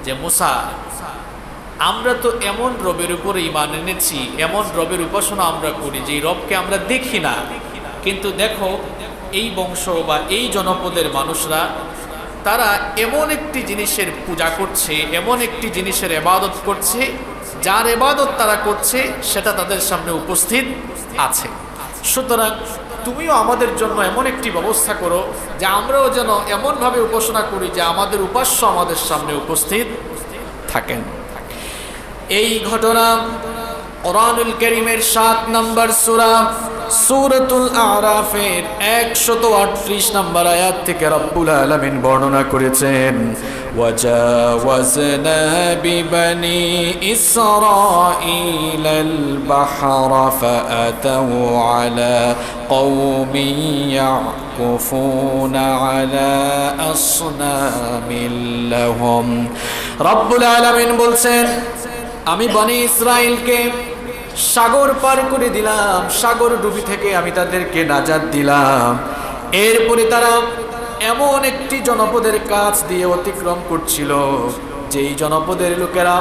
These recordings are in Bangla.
যে মুসা, আমরা তো এমন রবের উপরে ঈমান এনেছি, এমন রবের উপাসনা আমরা করি যে রবকে আমরা দেখি না, কিন্তু দেখো এই বংশ বা এই জনপদের মানুষরা তারা এমন একটি জিনিসের পূজা করছে, এমন একটি জিনিসের ইবাদত করছে, যার ইবাদত তারা করছে সেটা তাদের সামনে উপস্থিত আছে। সুতরাং তুমিও আমাদের জন্য এমন একটি ব্যবস্থা করো যে আমরাও যেন এমনভাবে উপাসনা করি যে আমাদের উপাস্য আমাদের সামনে উপস্থিত থাকেন। এই ঘটনা কোরআনুল কারীমের ৭ নম্বর সূরা সূরাতুল আরাফের ১৩৮ নম্বর আয়াত থেকে রব্বুল আলামিন বর্ণনা করেছেন, ওয়াজাওয়াজনা বিবানি ইসরাঈলাল বাহরা ফাআতাউ আলা কওমিন ইয়াকুফুনা আলা আসনামিল লাহুম। রব্বুল আলামিন বলছেন, আমি বনি ইসরাইলকে সাগর পার করে দিলাম, সাগর ডুবি থেকে আমি তাদেরকে নাজাত দিলাম। এরপরে তারা এমন একটি জনপদের কাছ দিয়ে অতিক্রম করছিল, যেই জনপদের লোকেরা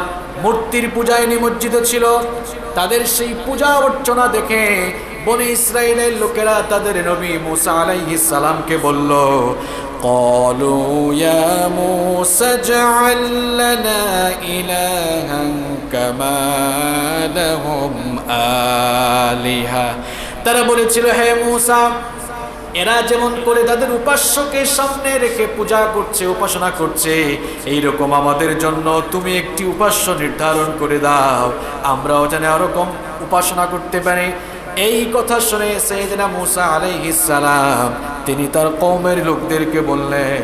মূর্তির পূজায় নিমজ্জিত ছিল। তাদের সেই পূজা অর্চনা দেখে বনি ইসরাইলের লোকেরা তাদের নবী মুসা আলাইহিস সালামকে বলল, قالوا يا موسى اجعل لنا إلها كما لهم آلهة। তারা বলেছিল, হে মুসা, এরা যেমন করে তাদের উপাস্যকে সামনে রেখে পূজা করছে, উপাসনা করছে, এইরকম আমাদের জন্য তুমি একটি উপাস্য নির্ধারণ করে দাও, আমরাও যেন এরকম উপাসনা করতে পারি। এই কথা শুনে সাইয়েদনা মুসা আলাইহিস সালাম তিনি তার কওমের লোকদেরকে বললেন,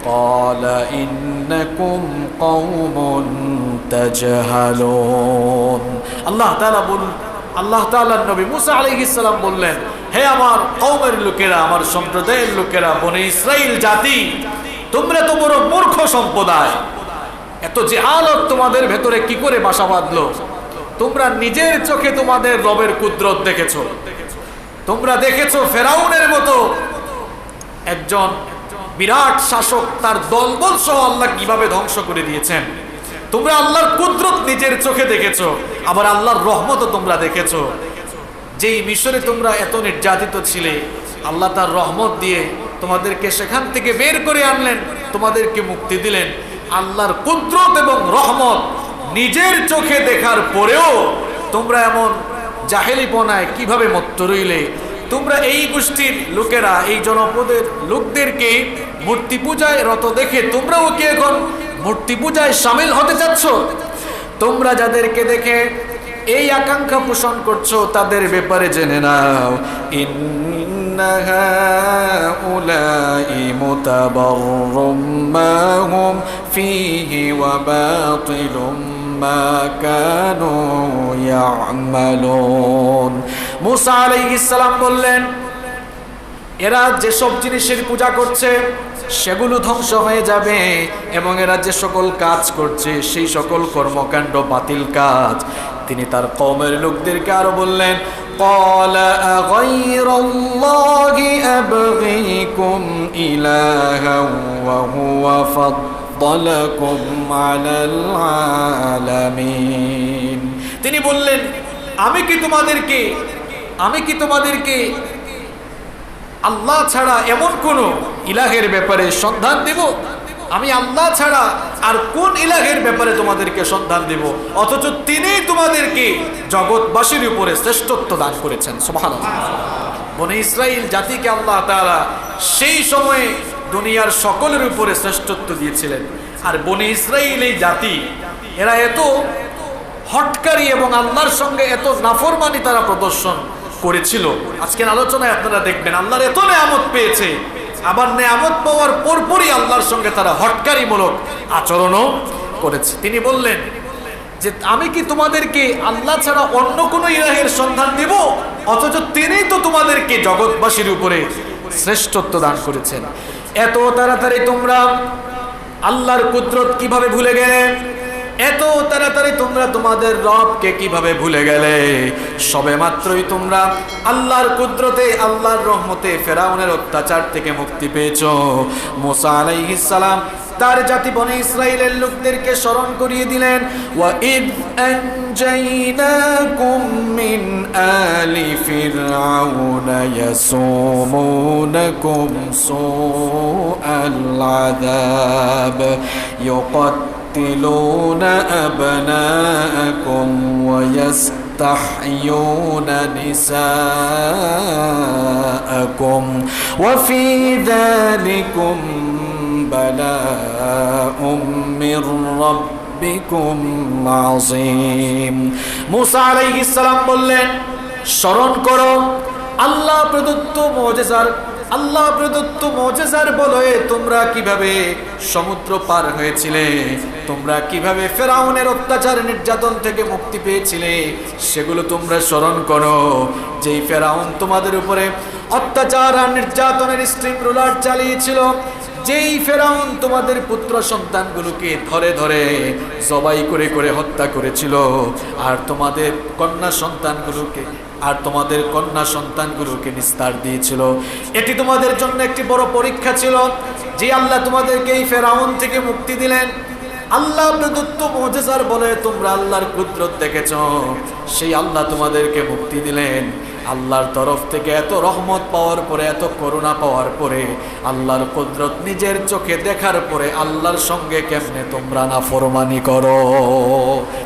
ক্বালা ইন্নাকুম কওমুন তাজহালুন। আল্লাহ তাআলার নবী মুসা আলাইহিস সালাম বললেন, হে আমার কওমের লোকেরা, আমার সম্প্রদায়ের লোকেরা, বনি ইসরাইল জাতি, তোমরা তো বড় মূর্খ সম্প্রদায়। এত জাহালত তোমাদের ভেতরে কি করে বাসা বাঁধলো? তোমরা নিজের চোখে তোমাদের রবের কুদরত দেখেছো, তোমরা দেখেছো ফেরাউনের মতো একজন বিরাট শাসক, তার দলবল সহ আল্লাহ কিভাবে ধ্বংস করে দিয়েছেন। তোমরা আল্লাহর কুদরত নিজের চোখে দেখেছো, আবার আল্লাহর রহমতও তোমরা দেখেছো। যেই মিশরে তোমরা এত নির্যাতিত ছিলে, আল্লাহ তার রহমত দিয়ে তোমাদেরকে সেখান থেকে বের করে আনলেন, তোমাদেরকে মুক্তি দিলেন। আল্লাহর কুদরত এবং রহমত নিজের চোখে দেখার পরেও তোমরা এমন জাহেলিপনায় কিভাবে মত্ত রইলে? তোমরা এই গোষ্ঠীর লোকেরা এই জনপদের লোকদেরকে মূর্তি পূজায় রত দেখে তোমরাও কি এখন মূর্তি পূজায় শামিল হতে চাচ্ছ? তোমরা যাদেরকে দেখে এই আকাঙ্ক্ষা পোষণ করছো তাদের ব্যাপারে জেনে নাও, ইন্না হাউলাই মুতাবাররুম মা হুম ফীহি ওয়া বাতিলুম মা কানু ইয়ামালুন। মুসা আলাইহিস সালাম বললেন, এরা যেসব জিনিসের পূজা করছে সেগুলো ধ্বংস হয়ে যাবে, এবং এরা যে সকল কাজ করছে সেই সকল কর্মকাণ্ড বাতিল কাজ। তিনি তার কওমের লোকদেরকে আরো বললেন, ক্বালা আগাইরাল্লাহি আবগীকুম ইলাহান ওয়া হুয়া ফাদ্দালাকুম আলাল আলামিন। তিনি বললেন, আমি কি তোমাদেরকে আল্লাহ ছাড়া এমন কোন ইলাহের ব্যাপারে সন্ধান দেব? আমি আল্লাহ ছাড়া আর কোন ইলাহের ব্যাপারে তোমাদেরকে সন্ধান দেব? অথচ তিনিই তোমাদেরকে জগৎবাসীর উপরে শ্রেষ্ঠত্ব দান করেছেন। সুবহানাল্লাহ। বনি ইসরাইল জাতিকে আল্লাহ তাআলা সেই সময়ে দুনিয়ার সকলের উপরে শ্রেষ্ঠত্ব দিয়েছিলেন। আর বনি ইসরাইল এই জাতি, এরা এত হটকারী এবং আল্লাহর সঙ্গে এত নাফরমানি তারা প্রদর্শন করেছিল। আজকের আলোচনায় আপনারা দেখবেন আল্লাহর এত নেয়ামত পেয়েছে, আবার নেয়ামত পাওয়ার পরপরই আল্লাহর সঙ্গে তারা হটকারিমূলক আচরণও করেছে। তিনি বললেন যে, আমি কি তোমাদেরকে আল্লাহ ছাড়া অন্য কোনো ইলাহের সন্ধান দেব? অথচ তিনি তো তোমাদেরকে জগৎবাসীর উপরে শ্রেষ্ঠত্ব দান করেছেন। এত তাড়াতাড়ি তোমরা আল্লাহর কুদরত কিভাবে ভুলে গেলে? এত তাড়াতাড়ি তোমরা তোমাদের রবকে কিভাবে ভুলে গেলে? সবে মাত্রই তোমরা আল্লাহর কুদরতে, আল্লাহর রহমতে ফেরাউনের অত্যাচার থেকে মুক্তি পেয়েছো। মুসা আলাইহিস সালাম তার জাতি বনি ইসরাইলের লোকদেরকে স্মরণ করিয়ে দিলেন ওয়া ইদ আনজাইনাকুম মিন আলি ফিরআউনা ইয়াসুমুনাকুম সুআল আযাব ইউকাত্তিলুনা আবনাআকুম ওয়া يستحيون نساءكم وفي ذلكم بلاء من ربكم عظيم موسى عليه السلام বললেন স্মরণ করো আল্লাহ প্রদত্ত মুজিজার বলে তোমরা কিভাবে সমুদ্র পার হয়েছিলে, তোমরা কিভাবে ফেরাউনের অত্যাচার নির্যাতন থেকে মুক্তি পেয়েছিলে, সেগুলো তোমরা স্মরণ করো। যেই ফেরাউন তোমাদের উপরে অত্যাচার আর নির্যাতনের স্ট্রিম রোলার চালিয়েছিল, যেই ফেরাউন তোমাদের পুত্র সন্তানগুলোকে ধরে ধরে জবাই করে করে হত্যা করেছিল, আর তোমাদের কন্যা সন্তানগুলোকে নিস্তার দিয়েছিল, এটি তোমাদের জন্য একটি বড় পরীক্ষা ছিল। যে আল্লাহ তোমাদেরকে এই ফেরাউন থেকে মুক্তি দিলেন, আল্লাহ প্রদত্ত মুজিজার বলে তোমরা আল্লাহর কুদরত দেখেছ, সেই আল্লাহ তোমাদেরকে মুক্তি দিলেন। আল্লাহর তরফ থেকে এত রহমত পাওয়ার পরে, এত করুণা পাওয়ার পরে, আল্লাহর কুদরত নিজের চোখে দেখার পরে আল্লাহর সঙ্গে কেমনে তোমরা নাফরমানি করো।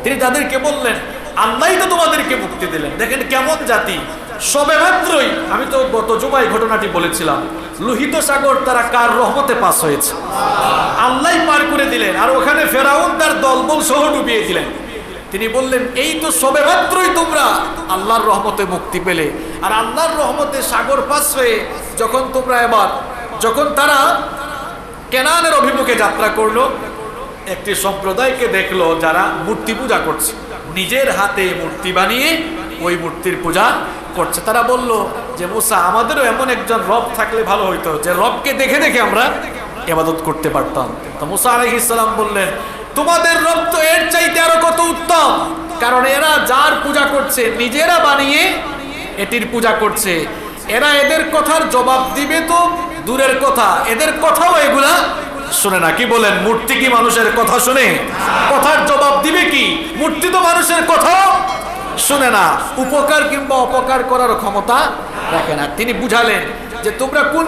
তিনি তাদেরকে বললেন আল্লাহই তো তোমাদেরকে মুক্তি দিলেন। দেখেন কেমন জাতি, সবে মাত্রই, আমি তো গত জুমায় ঘটনাটি বলেছিলাম, লোহিত সাগর তারা কার রহমতে পাস হয়েছে, আল্লাহই পার করে দিলেন, আর ওখানে ফেরাউন তার দলবল সহ ডুবিয়ে দিলেন। তিনি বললেন এই তো সবে মাত্রই তোমরা আল্লাহর রহমতে মুক্তি পেলে, আর আল্লাহর রহমতে সাগর পাস হয়ে যখন তারা কেনানের অভিমুখে যাত্রা করলো, একটি সম্প্রদায়কে দেখলো যারা মূর্তি পূজা করছে, নিজের হাতে মূর্তি বানিয়ে ওই মূর্তির পূজা করছে। তারা বলল যে মুসা, আমাদেরও এমন একজন রব থাকলে ভালো হইতো, যে রবকে দেখে দেখে আমরা ইবাদত করতে পারতাম। তো মুসা আলাইহিস সালাম বললেন তোমাদের রব তো এর চাইতে আরো কত উত্তম, কারণ এরা যার পূজা করছে নিজেরা বানিয়ে এটির পূজা করছে। এরা এদের কথার জবাব দিবে তো দূরের কথা, এদের কথাও এগুলা শুনে না। কি বলেন, মূর্তি কি মানুষের কথা শুনে? কথার জবাব দিবে কি? মূর্তি তো মানুষের কথাও শুনে না, উপকার কিংবা অপকার করার ক্ষমতা রাখে না। তিনি বুঝালেন যে তোমরা কোন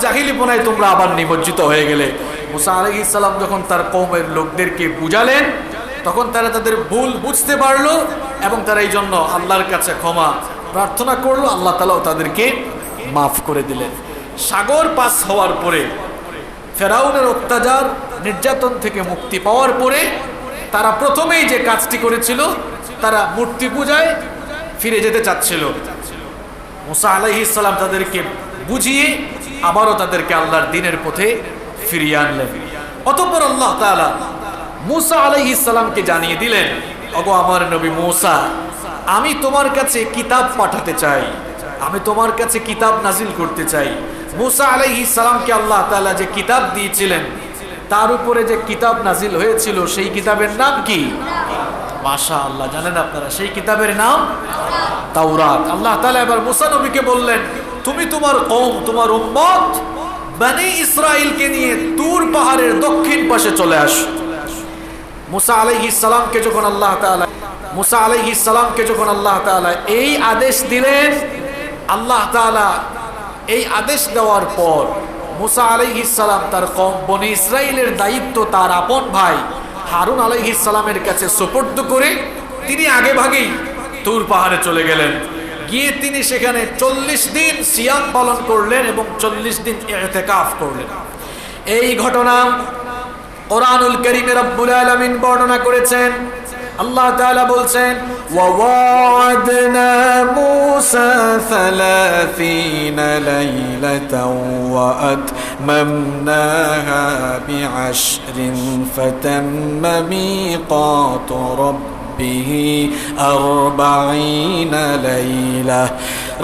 জাহিলিপনায় তোমরা আবার নিমজ্জিত হয়ে গেলে। মুসা আলাইহিস সালাম যখন তার কওমের লোকদেরকে বুঝালেন, তখন তারা তাদের ভুল বুঝতে পারলো এবং তারা এই জন্য আল্লাহর কাছে ক্ষমা প্রার্থনা করলো। আল্লাহ তাআলাও তাদেরকে মাফ করে দিলেন। সাগর পাস হওয়ার পরে, ফেরাউনের অত্যাচার নির্যাতন থেকে মুক্তি পাওয়ার পরে, তারা প্রথমেই যে কাজটি করেছিল, তারা মূর্তি পূজায় ফিরে যেতে চাচ্ছিল। মুসা আলাইহিস সালাম তাদেরকে বুঝিয়ে আবারও তাদেরকে আল্লাহর দ্বীনের পথে ফিরিয়ে আনলেন। অতঃপর আল্লাহ তাআলা মুসা আলাইহিস সালামকে জানিয়ে দিলেন, ওগো আমার নবী মুসা, আমি তোমার কাছে কিতাব পাঠাতে চাই, আমি তোমার কাছে কিতাব নাজিল করতে চাই। মুসা আলাইহিস সালামকে আল্লাহ তাআলা যে কিতাব দিয়েছিলেন, তার উপরে যে কিতাব নাজিল হয়েছিল, সেই কিতাবের নাম কি? মাশাআল্লাহ, জানেন আপনারা সেই কিতাবের নাম তাওরাত। আল্লাহ তাআলা এবার মুসা নবীকে বললেন, তুমি তোমার কওম, তোমার উম্মত বনি ইসরাইলকে নিয়ে তুর পাহাড়ের দক্ষিণ পাশে চলে আসো। মুসা আলাইহিস সালামকে যখন আল্লাহ তাআলা এই আদেশ দিলেন, আল্লাহ তাআলা এই আদেশ দেওয়ার পর মুসা আলাইহিস সালাম তার কওম বনি ইসরাইলের দায়িত্ব তার আপন ভাই হারুন আলাইহিস সালামের কাছে সুপর্দ করে তিনি আগে ভাগেই তুর পাহাড়ে চলে গেলেন। গিয়ে তিনি সেখানে 40 দিন সিয়াম পালন করলেন এবং 40 দিন ইতিকাফ করলেন। এই ঘটনা কোরআনুল কারীমে রব্বুল আলামিন বর্ণনা করেছেন। আল্লাহ তাআলা বলছেন, ওয়া ওয়া'আদনা মূসা 30 লাইলাতাও ওয়া আতমামনাহা বি'আশরিন ফাতাম্মা মীকাতু রাব্বিহি 40 লাইলা।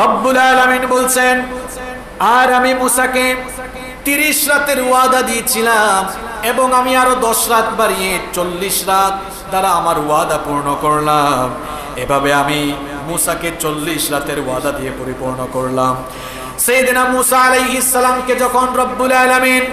রব্বুল আলামিন বলছেন, আর আমি মূসাকে 30 রাতের ওয়াদা দিয়েছিলাম এবং আমি আরো 10 রাত বাড়িয়ে 40 রাত দ্বারা আমার ওয়াদা পূর্ণ করলাম। এভাবে আমি মূসাকে 40 রাতের ওয়াদা দিয়ে পরিপূর্ণ করলাম। সাইয়েদনা মূসা আলাইহিস সালামকে যখন রব্বুল আলামিন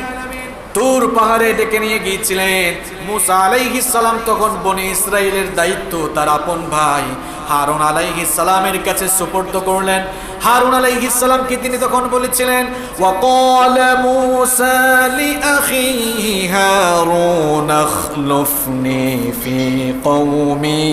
তুর পাহাড়ে ডেকে নিয়ে গিয়েছিলেন। মুসা আলাইহিস সালাম তখন বনি ইসরাইলের দায়িত্ব তার আপন ভাই হারুন আলাইহিস সালামের কাছে সুপর্দ করলেন। হারুন আলাইহিস সালামকে তিনি তখন বলেছিলেন, ওয়াকালা মুসা লিআখিহি হারুন আখলুফনি ফি কওমি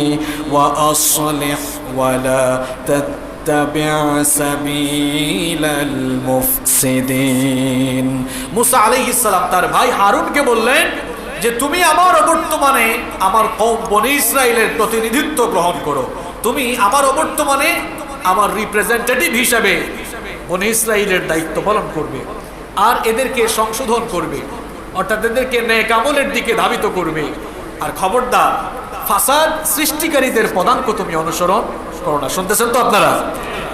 ওয়া আসলিহ ওয়ালা তাত্তাবি' সাবিলাল মুফসিদিন। মুসা আলাইহিস সালাম তার ভাই হারুনকে বললেন যে তুমি আমার অবর্তমানে আমার কওম বনি ইসরাইলের প্রতিনিধিত্ব গ্রহণ করো। তুমি আমার অবর্তমানে আমার রিপ্রেজেন্টেটিভ হিসাবে বনি ইসরাইলের দায়িত্ব পালন করবে আর এদেরকে সংশোধন করবে, অর্থাৎ এদেরকে নেক আমলের দিকে ধাবিত করবে। আর খবরদার ফাসাদ সৃষ্টিকারীদের পদাঙ্ক তুমি অনুসরণ করো না। শুনতেছেন তো আপনারা?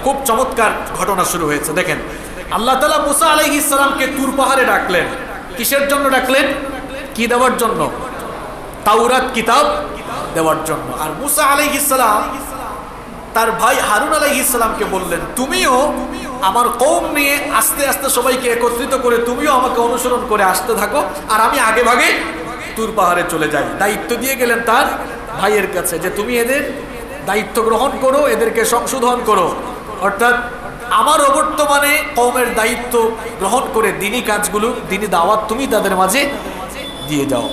খুব চমৎকার ঘটনা শুরু হয়েছে। দেখেন, আল্লাহ তাআলা মুসা আলাইহিস সালামকে তুর পাহাড়ে ডাকলেন। কিসের জন্য ডাকলেন? কি দেওয়ার জন্য? তাওরাত কিতাব দেওয়ার জন্য। আর মুসা আলাইহিস সালাম তার ভাই হারুন আলাইহিস সালামকে বললেন, তুমিও আমার কওম নিয়ে আস্তে আস্তে সবাইকে একত্রিত করে তুমিও আমাকে অনুসরণ করে আসতে থাকো, আর আমি আগে ভাগে তুর পাহাড়ে চলে যাই। দায়িত্ব দিয়ে গেলেন তার ভাইয়ের কাছে যে তুমি এদের দায়িত্ব গ্রহণ করো, এদেরকে সংশোধন করো, অর্থাৎ আমার অবর্তমানে কওমের দায়িত্ব গ্রহণ করে দিনী কাজগুলো, দিনী দাওয়াত তুমি তাদের মাঝে দিয়ে যাও।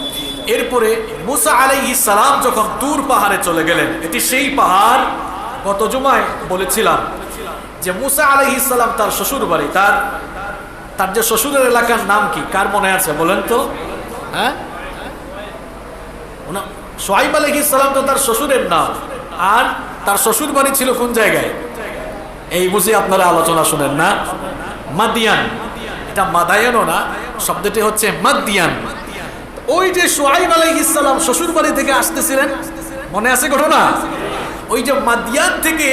এরপরে মুসা আলাইহিস সালাম যখন তুর পাহাড়ে চলে গেলেন, এটি সেই পাহাড়, গত জুমায় বলেছিলাম যে মুসা আলাইহিস সালাম তার শ্বশুর বাড়ি, তার যে শ্বশুরের এলাকার নাম কি, কার মনে আছে বলেন তো? হ্যাঁ, শুআইব আলাইহিস সালাম তো তার শ্বশুরের নাম, আর তার শ্বশুর বাড়ি ছিল কোন জায়গায়? এই বুঝি আপনারা আলোচনা শুনেন না? মাদিয়ান। এটা মাদায়ানও না, শব্দটি হচ্ছে মাদিয়ান। ওই যে শুআইব আলাইহিস সালাম শ্বশুর বাড়ি থেকে আসতেছিলেন, মনে আছে ঘটনা? ওই যে মাদিয়ান থেকে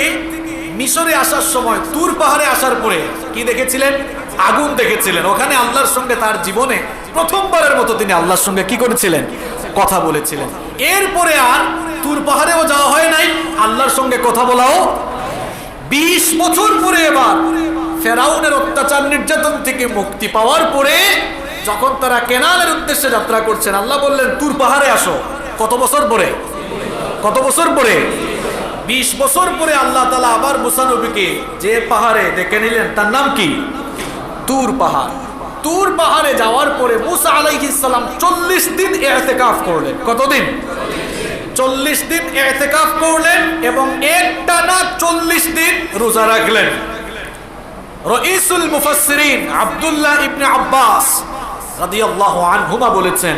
মিশরে আসার সময় তুর পাহাড়ে আসার পরে কি দেখেছিলেন? আগুন দেখেছিলেন। ওখানে আল্লাহর সঙ্গে তার জীবনে প্রথমবারের মতো তিনি আল্লাহর সঙ্গে কি করেছিলেন? কথা বলেছিলেন। এরপরে আর তুর পাহাড়েও যাওয়া হয় নাই, আল্লাহর সঙ্গে কথা বলাও। 20 বছর পরে এবার ফেরাউনের অত্যাচার নির্যাতন থেকে মুক্তি পাওয়ার পরে যখন তারা কেনানের উদ্দেশ্যে যাত্রা করছেন, আল্লাহ বললেন তুর পাহাড়ে আসো। কত বছর পরে? কত বছর পরে? 20 বছর পরে আল্লাহ তাআলা আবার মুসা নবীকে যে পাহাড়ে ডেকে নিলেন তার নাম কি? তুর পাহাড়। তুর পাহাড়ে যাওয়ার পরে মুসা আলাইহিস সালাম 40 দিন ইতিকাফ করলেন। কতদিন? 40 দিন ইতিকাফ করলেন এবং একটানা 40 দিন রোজা রাখলেন। রাইসুল মুফাসসিরিন আব্দুল্লাহ ইবনে আব্বাস রাদিয়াল্লাহু আনহুমা বলেছেন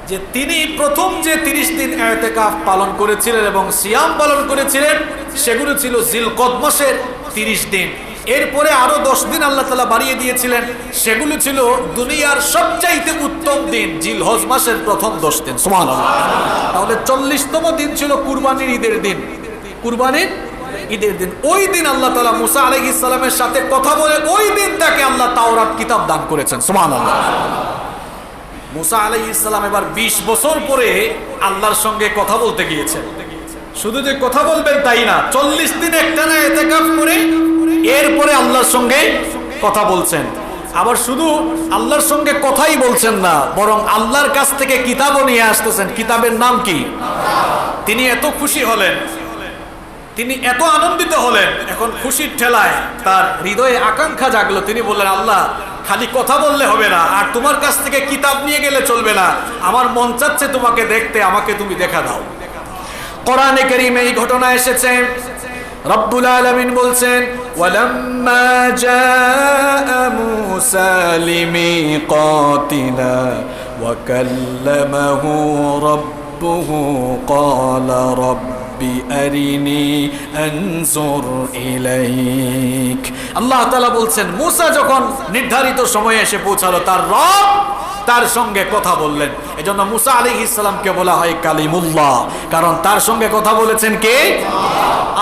যে তিনি প্রথম যে 30 দিন ইতিকাফ পালন করেছিলেন এবং সিয়াম পালন করেছিলেন সেগুলো ছিল জিলকদ মাসের 30 দিন। এরপরে আরো 10 দিন আল্লাহ তাআলা বাড়িয়ে দিয়েছিলেন, সেগুলো ছিল দুনিয়ার সবচাইতে উত্তম দিন, জিলহজ মাসের প্রথম 10 দিন। সুবহানাল্লাহ। তাহলে 40তম দিন ছিল কুরবানির ঈদের দিন। কুরবানির ঈদের দিন, ওই দিন আল্লাহ তাআলা মুসা আলাইহিস সালামের সাথে কথা বলে ওই দিন তাকে আল্লাহ তাওরাত কিতাব দান করেছেন। সুবহানাল্লাহ। মুসা আলাইহিস সালাম এবার 20 বছর পরে আল্লাহর সঙ্গে কথা বলতে গিয়েছেন। শুধু যে কথা বলবেন তাই না, 40 দিন একটানা ইতিকাফ করে এরপরে আল্লাহর সঙ্গে কথা বলছেন। আবার শুধু আল্লাহর সঙ্গে কথাই বলছেন না, বরং আল্লাহর কাছ থেকে কিতাবও নিয়ে আসতেছেন। কিতাবের নাম কি? তিনি এত খুশি হলেন, তিনি এত আনন্দিত হলেন, এখন খুশির ঠেলায় তার হৃদয়ে আকাঙ্ক্ষা জাগলো। তিনি বললেন, আল্লাহ খালি কথা বললে হবে না, আর তোমার কাছ থেকে কিতাব নিয়ে গেলে চলবে না, আমার মন চাচ্ছে তোমাকে দেখতে, আমাকে তুমি দেখা দাও। কোরআনে কারীমে এই ঘটনা এসেছে। রব্বুল আলামিন বলছেন, ওয়ালাম্মা জাআ মূসা লিমিকাতিনা ওয়া কাল্লামাহু রাব্বুহু ক্বালা রাব্বি আরিনি আনজুর ইলাইক। আল্লাহ তাআলা বলছেন, মূসা যখন নির্ধারিত সময়ে এসে পৌঁছালো, তার রব তার সঙ্গে কথা বললেন। এজন্য মুসা আলাইহিস সালামকে বলা হয় কালিমুল্লাহ, কারণ তার সঙ্গে কথা বলেছেন কে?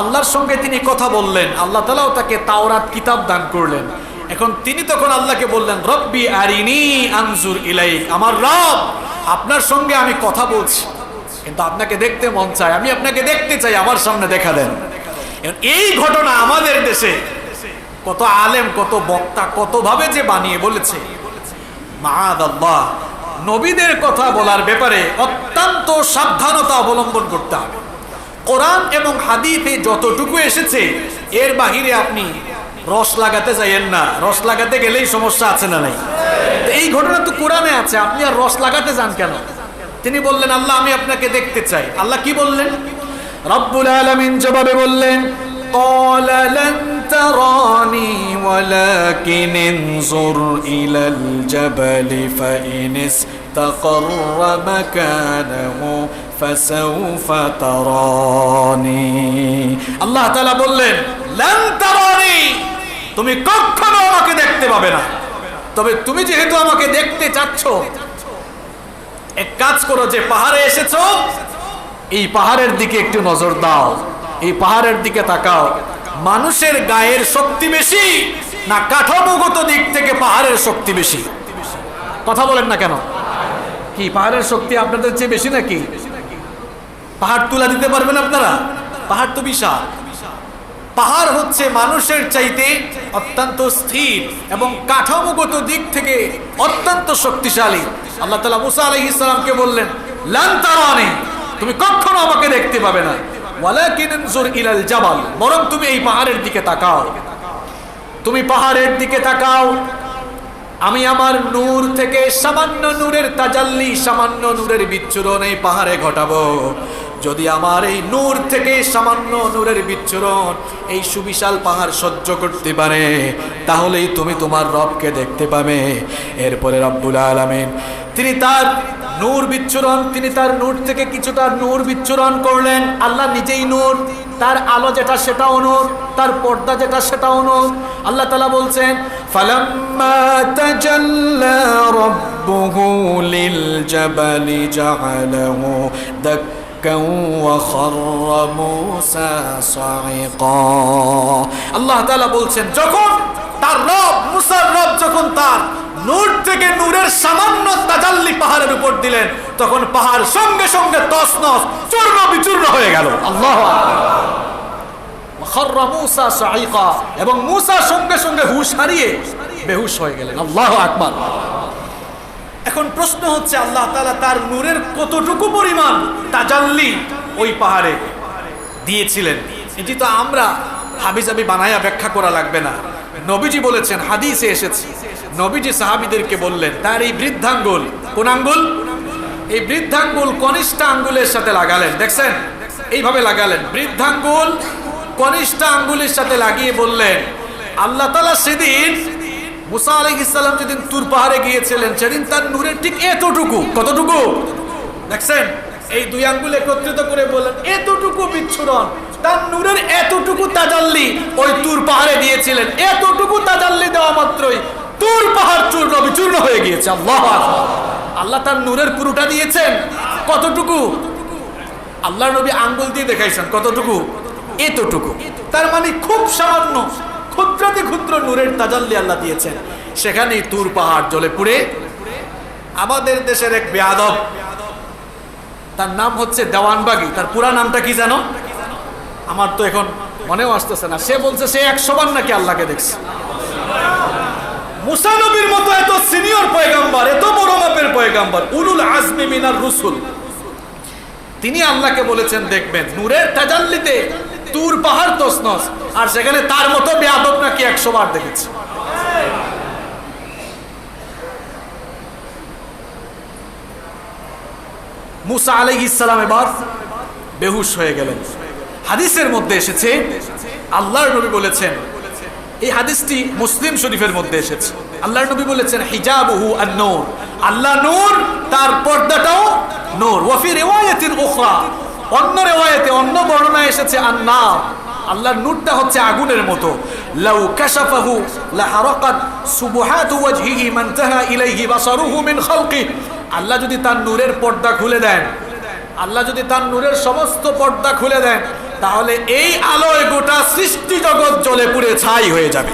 আল্লাহর সঙ্গে তিনি কথা বললেন। আল্লাহ তাআলাও তাকে তাওরাত কিতাব দান করলেন। এখন তিনি তখন আল্লাহকে বললেন, রব্বি আরিনি আনজুর ইলাইক, আমার রব আপনার সঙ্গে আমি কথা বলছি, কিন্তু আপনাকে দেখতে মন চায়, আমি আপনাকে দেখতে চাই, আমার সামনে দেখা দেন। এই ঘটনা আমাদের দেশে কত আলেম, কত বক্তা, কত ভাবে যে বানিয়ে বলেছে। মাআদাল্লাহ, নবীদের কথা বলার ব্যাপারে অত্যন্ত সাবধানতা অবলম্বন করতে হবে। কোরআন এবং হাদিসে যতটুকু এসেছে এর বাহিরে আপনি রস লাগাতে যাইয়েন না। রস লাগাতে গেলেই সমস্যা আছে না নাই? এই ঘটনা তো কোরআনে আছে, আপনি আর রস লাগাতে যান কেন? তিনি বললেন, আল্লাহ আমি আপনাকে দেখতে চাই। আল্লাহ কি বললেন? রব্বুল আলামিন জবাবে বললেন, قال لن تراني ولكن انظر إلى الجبل فإن استقر مكانه فسوف تراني। আল্লাহ তাআলা বললেন, لن تراني, তুমি কখনো আমাকে দেখতে পাবে না। তবে তুমি যেহেতু আমাকে দেখতে চাচ্ছ, এক কাজ করো, যে পাহাড়ে এসেছো এই পাহাড়ের দিকে একটু নজর দাও, এই পাহাড়ের দিকে তাকাও। মানুষের গায়ের শক্তি বেশি না কাঠামোগত দিক থেকে পাহাড়ের শক্তি বেশি? কথা বলেন না কেন? কি পাহাড়ের শক্তি আপনাদের চেয়ে বেশি নাকি? পাহাড় তুলে দিতে পারবেন আপনারা? পাহাড় তো বিশাল। পাহাড় হচ্ছে মানুষের চাইতে অত্যন্ত স্থির এবং কাঠামোগত দিক থেকে অত্যন্ত শক্তিশালী। আল্লাহ তাআলা মুসা আলাইহিস সালামকে বললেন, লান তারানি, তুমি কখনো আমাকে দেখতে পাবে না, ওয়ালাকিন ইনজুর ইলাল জাবাল, বরং তুমি এই পাহাড়ের দিকে তাকাও। তুমি পাহাড়ের দিকে তাকাও, আমি আমার নূর থেকে সামান্য নূরের তাজাল্লি, সামান্য নূরের বিচ্ছুরণ এই পাহাড়ে ঘটাবো। যদি আমার এই নূর থেকে সামান্য নূরের বিচ্ছুরণ এই সুবিশাল পাহাড় সহ্য করতে পারে, তাহলেই তুমি তোমার রবকে দেখতে পাবে। এরপরে রব্বুল আলামিন তিনি তার নূর বিচ্ছুরণ, তিনি তার নূর থেকে কিছুটা নূর বিচ্ছুরণ করলেন। আল্লাহ নিজেই নূর, তার আলো যেটা সেটাও নূর, তার পর্দা যেটা সেটাও নূর। আল্লাহ তাআলা বলছেন, ফালাম্মা তাজাল্লা রাব্বুহু লিল জাবালি জাআলাহু দাক্কান ওয়া খাররা মূসা সাইকা। আল্লাহ তাআলা বলছেন, যখন তার রব, মুসার রব যখন তার নূর থেকে নূরের সামান্য তাজাল্লি পাহাড়ের উপর দিলেন, তখন পাহাড় সঙ্গে সঙ্গে তছনছ চূর্ণ বিচূর্ণ হয়ে গেল। আল্লাহু আকবার। খাররা মূসা সাইকা, এবং মূসা সঙ্গে সঙ্গে হুঁশ হারিয়ে বেহুশ হয়ে গেলেন। আল্লাহু আকবার। এখন প্রশ্ন হচ্ছে, আল্লাহ তাআলা তার নূরের কতটুকু পরিমাণ তাজাল্লি ওই পাহাড়ে দিয়েছিলেন? এটি তো আমরা হাবিজাবি বানায়া ব্যাখ্যা করা লাগবে না। নবীজি বলেছেন, হাদিসে এসেছে, নবীজি সাহাবীদেরকে বললেন, তার এই বৃদ্ধাঙ্গুল, কোন আঙ্গুল? এই বৃদ্ধাঙ্গুল কনিষ্ঠ আঙ্গুলের সাথে লাগালেন, দেখছেন এইভাবে লাগালেন, বৃদ্ধাঙ্গুল কনিষ্ঠ আঙ্গুলের সাথে লাগিয়ে বললেন, আল্লাহ তাআলা সেদিন মুসা আলাইহিস সালাম যেদিন তুর পাহাড়ে গিয়েছিলেন, সেদিন তার নূরের ঠিক এতটুকু, কতটুকু দেখছেন, এই দুই আঙ্গুল একত্রিত করে বললেন, এতটুকু বিচ্ছুরণ, তার নূরের এতটুকু তাজাল্লি ওই তুর পাহাড়ে দিয়েছিলেন। এতটুকু তাজাল্লি দেওয়া মাত্রই তুর পাহাড় চূর্ণ বিচূর্ণ হয়ে গিয়েছে। আল্লাহু আকবার। আল্লাহ তার নূরের পুরোটা দিয়েছেন। কতটুকু? আল্লাহর নবী আঙ্গুল দিয়ে দেখাইছেন, কতটুকু? এতটুকু। তার মানে খুব সামান্য, ক্ষুদ্রাতি ক্ষুদ্র নূরের তাজাল্লি আল্লাহ দিয়েছেন। সেখানেই তুর পাহাড় জ্বলে পুড়ে। আমাদের দেশের এক বেয়াদব, তার নাম হচ্ছে দেওয়ানবাগী, তার পুরা নামটা কি জানো? আমার তো এখন মনেও আসতেছে না। সে বলছে সে 100 বার নাকি আল্লাহকে দেখছে। মুসা নবীর মতো এত সিনিয়র পয়গম্বর, এত বড় মাপের পয়গম্বর, উলুল আজমি মিনার রুসুল, তিনি আল্লাহকে বলেছেন দেখবেন নূরের তাজাল্লিতে তুর পাহাড় তছনছ, আর সেখানে তার মতো বেয়াদব নাকি 100 বার দেখেছে। মুসা আলাইহিস সালাম এবার বেহুশ হয়ে গেলেন। হাদিসের মধ্যে এসেছে, আল্লাহর নবী বলেছেন, এই হাদিসটি মুসলিম শরীফের মধ্যে এসেছে, আল্লাহর নবী বলেছেন, হিজাবুহু আন-নূর, আল্লাহ নূর, তার পর্দাটাও নূর। ওয়া ফি রিওয়ায়াতিন উখরা, অন্য রিওয়ায়াতে, অন্য বর্ণনায় এসেছে আন-নার, আল্লাহর নূরটা হচ্ছে আগুনের মতো। লাউ কাশাফাহু লাহারাকাত সুবহাতু ওয়াজহিহি মানতাহা ইলাইহি বাসারুহু মিন খালকিহি, আল্লাহ যদি তার নূরের পর্দা খুলে দেন, আল্লাহ যদি তার নূরের সমস্ত পর্দা খুলে দেন, তাহলে এই আলোয় গোটা সৃষ্টি জগৎ জ্বলে পুড়ে ছাই হয়ে যাবে।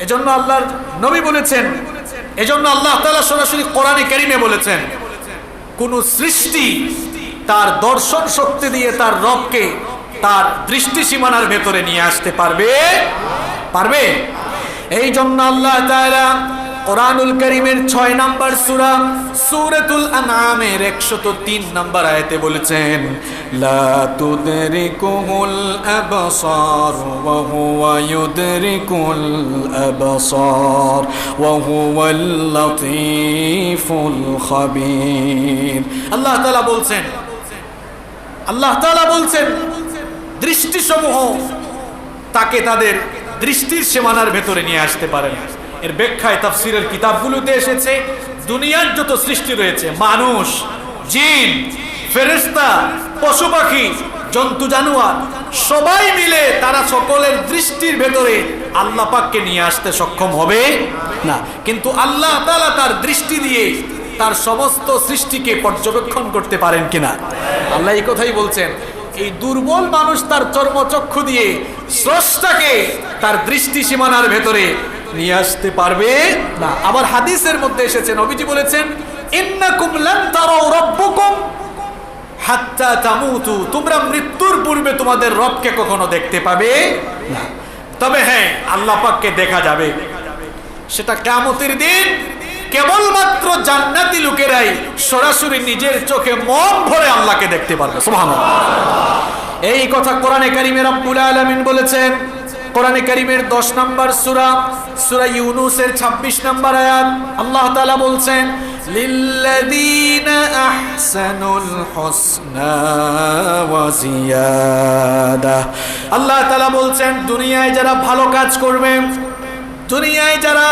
এজন্য আল্লাহর নবী বলেছেন, এজন্য আল্লাহ তাআলা সরাসরি কোরআনে কারীমে বলেছেন, কোন সৃষ্টি তার দর্শন শক্তি দিয়ে তার রবকে তার দৃষ্টি সীমানার ভেতরে নিয়ে আসতে পারবে? পারবে? এই জন্য আল্লাহ তাআলা কোরআনুল কারীমের 6 নম্বর সূরা সূরাতুল আনআমের 103 নম্বর আয়াতে বলেছেন লা তুদরিকুল আবসার ওয়া হুয়া ইউদরিকুল আবসার ওয়া হুয়াল লাতীফুল খাবীর। আল্লাহ তাআলা বলছেন দৃষ্টিসমূহ তাকে তাদের দৃষ্টির সীমানার ভেতরে নিয়ে আসতে পারেন। এর ব্যাখ্যায় তাফসীরের কিতাবগুলোতে এসেছে দুনিয়ার যত সৃষ্টি রয়েছে, মানুষ, জিন, ফেরেশতা, পশু পাখি, জন্তু জানোয়ার, সবাই মিলে তারা সকলের দৃষ্টির ভেতরে আল্লাহ পাককে নিয়ে আসতে সক্ষম হবে না, কিন্তু আল্লাহ তাআলা তার দৃষ্টি দিয়ে তার সমস্ত সৃষ্টিকে পর্যবেক্ষণ করতে পারেন কিনা? আল্লাহ এই কথাই বলছেন, এই দুর্বল মানুষ তার চর্মচক্ষু দিয়ে স্রষ্টাকে তার দৃষ্টি সীমানার ভেতরে নিয়ে আসতে পারবে না। আবার হাদিসের মধ্যে এসেছে, নবীজি বলেছেন ইন্নাকুম লান তারাউ রাব্বাকুম হাত্তা তামুতু, তোমরা মৃত্যুর পূর্বে তোমাদের রবকে কখনো দেখতে পাবে না। তবে হ্যাঁ, আল্লাহ পাককে দেখা যাবে, সেটা কিয়ামতের দিন কেবলমাত্র জান্নাতি লোকেরাই সরাসরি নিজের চোখে মন ভরে আল্লাহকে দেখতে পারবে। সুবহানাল্লাহ। এই কথা কোরআনে কারীমে রব্বুল আলামিন বলেছেন। কোরআনে কারীমের 10 নম্বর সূরা সূরা ইউনূসের 26 নম্বর আয়াত আল্লাহ তাআলা বলছেন লিল্লাযীনা আহসানুল হুসনা ওয়া জিয়াদা। আল্লাহ তাআলা বলছেন দুনিয়ায় যারা ভালো কাজ করবে, দুনিয়ায় যারা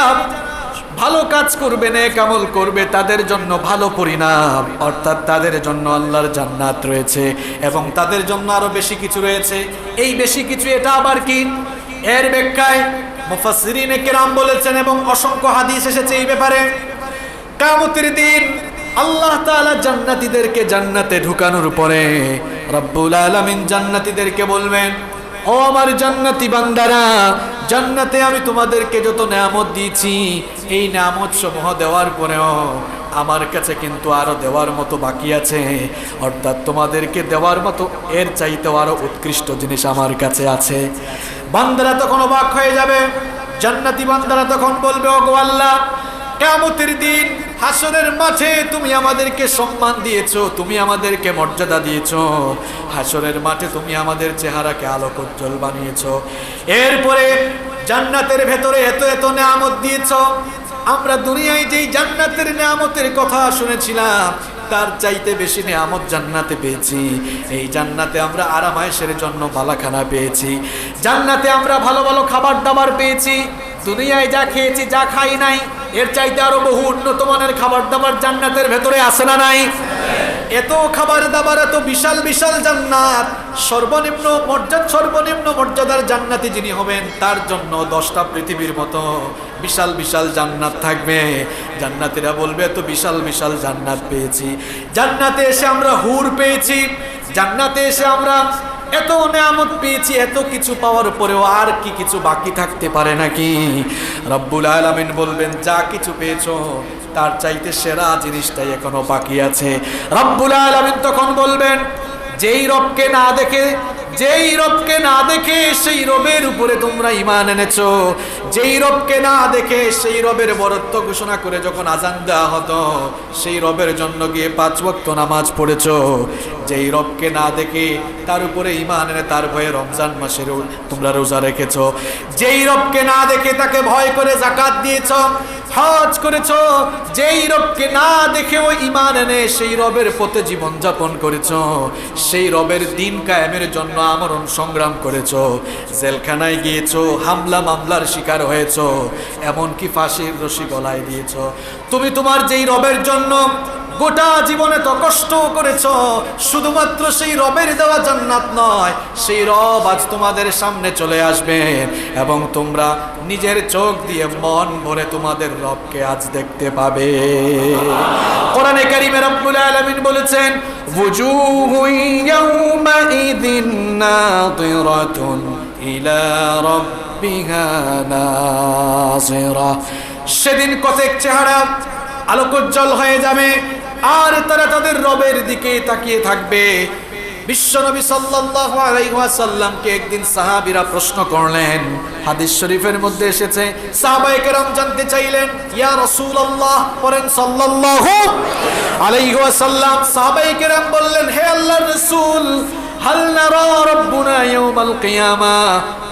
ভালো কাজ করবে, নেক আমল করবে, তাদের জন্য ভালো পরিণাম, অর্থাৎ তাদের জন্য আল্লাহর জান্নাত রয়েছে এবং তাদের জন্য আরো বেশি কিছু রয়েছে। এই বেশি কিছু এটা আবার কি? এর ব্যাখ্যায় মুফাসসিরিনে কেরাম বলেছেন এবং অসংখ্য হাদিস এসেছে এই ব্যাপারে। কিয়ামতের দিন আল্লাহ তাআলা জান্নাতীদেরকে জান্নাতে ঢুকানোর পরে রব্বুল আলামিন জান্নাতীদেরকে বলবেন, ও আমার জান্নাতি বান্দারা, জান্নাতে আমি তোমাদেরকে যত নেয়ামত দিয়েছি, এই নেয়ামত সমূহ দেওয়ার পরেও আমার কাছে কিন্তু আরো দেওয়ার মতো বাকি আছে, অর্থাৎ তোমাদেরকে দেওয়ার মতো এর চাইতেও আরো উৎকৃষ্ট জিনিস আমার কাছে আছে। বান্দারা তখন অবাক হয়ে যাবে, জান্নাতি বান্দারা তখন বলবে, ওগো আল্লাহ, কিয়ামতের দিন হাসরের মাঠে তুমি আমাদেরকে সম্মান দিয়েছো, তুমি আমাদেরকে মর্যাদা দিয়েছো, হাসরের মাঠে তুমি আমাদের চেহারাকে আলোকোজ্জ্বল বানিয়েছো, এরপরে জান্নাতের ভেতরে এত এত নেয়ামত দিয়েছো, আমরা দুনিয়ায় যেই জান্নাতের নেয়ামতের কথা শুনেছিলাম তার চাইতে বেশি নেয়ামত জান্নাতে পেয়েছি। এই জান্নাতে আমরা আরাম আয়েশের জন্য বালাখানা পেয়েছি, জান্নাতে আমরা ভালো ভালো খাবার দাবার পেয়েছি, দুনিয়ায় যা খেয়েছি, যা খাই নাই, এর চাইতে আরো বহু উন্নত মানের খাবার দাবার জান্নাতের ভেতরে আছে না নাই? এত খাবার দাবার, এত বিশাল বিশাল জান্নাত, সর্বনিম্ন মর্যাদার জান্নাতি যিনি হবেন তার জন্য 10টা পৃথিবীর মতো বিশাল বিশাল জান্নাত থাকবে। জান্নাতীরা বলবে, এত বিশাল বিশাল জান্নাত পেয়েছি, জান্নাতে এসে আমরা হুর পেয়েছি, জান্নাতে এসে আমরা এত নেয়ামত পেয়েছি, এত কিছু পাওয়ার পরেও আর কি কিছু বাকি থাকতে পারে নাকি? রব্বুল আলামিন বলবেন, যা কিছু পেয়েছো তার চাইতে সেরা জিনিসটাই এখনো বাকি আছে। রব্বুল আলামিন তখন বলবেন, যেই রবকে না দেখে সেই রবের উপরে তোমরা ঈমান এনেছো, যেই রবকে না দেখে সেই রবের বরত্ব ঘোষণা করে যখন আযান দেওয়া হতো সেই রবের জন্য গিয়ে 5 ওয়াক্ত নামাজ পড়েছো, যেই রবকে না দেখে তার উপরে ঈমান এনে তার ভয়ে রমজান মাসের তোমরা রোজা রেখেছো, যেই রবকে না দেখে তাকে ভয় করে যাকাত দিয়েছো, হজ করেছো, যেই রবকে না দেখে ওই ঈমান এনে সেই রবের পথে জীবন যাপন করেছো, সেই রবের দিন কায়েমের জন্য আমরণ সংগ্রাম করেছো, জেলখানায় গিয়েছো, হামলা মামলার শিকার হয়েছো, এমনকি ফাঁসির রশি গলায় দিয়েছো, তুমি তোমার যেই রবের জন্য গোটা জীবনে তো কষ্ট করেছো, শুধুমাত্র সেই রবের দেওয়া জান্নাত নয়, সেই রব আজ তোমাদের সামনে চলে আসবেন এবং তোমরা নিজের চোখ দিয়ে মন ভরে তোমাদের রবকে আজ দেখতে পাবে। কোরআনে কারীমে রব্বুল আলামিন বলেছেন, ওয়াজুহু ইয়াওমাইযিন নাযিরাতুন ইলা রাব্বিহা নাযিরা। সেদিন কতক চেহারা আলোকোজ্জ্বল হয়ে যাবে আর তারা তাদের রবের দিকে তাকিয়ে থাকবে। বিশ্বনবী সাল্লাল্লাহু আলাইহি ওয়াসাল্লামকে একদিন সাহাবীরা প্রশ্ন করলেন, হাদিস শরীফের মধ্যে এসেছে, সাহাবায়ে কেরাম জানতে চাইলেন, ইয়া রাসূলুল্লাহ, পড়েন সাল্লাল্লাহু আলাইহি ওয়াসাল্লাম। সাহাবায়ে কেরাম বললেন, হে আল্লাহর রাসূল, হাল নারা রাব্বুনা ইয়াউমাল কিয়ামা,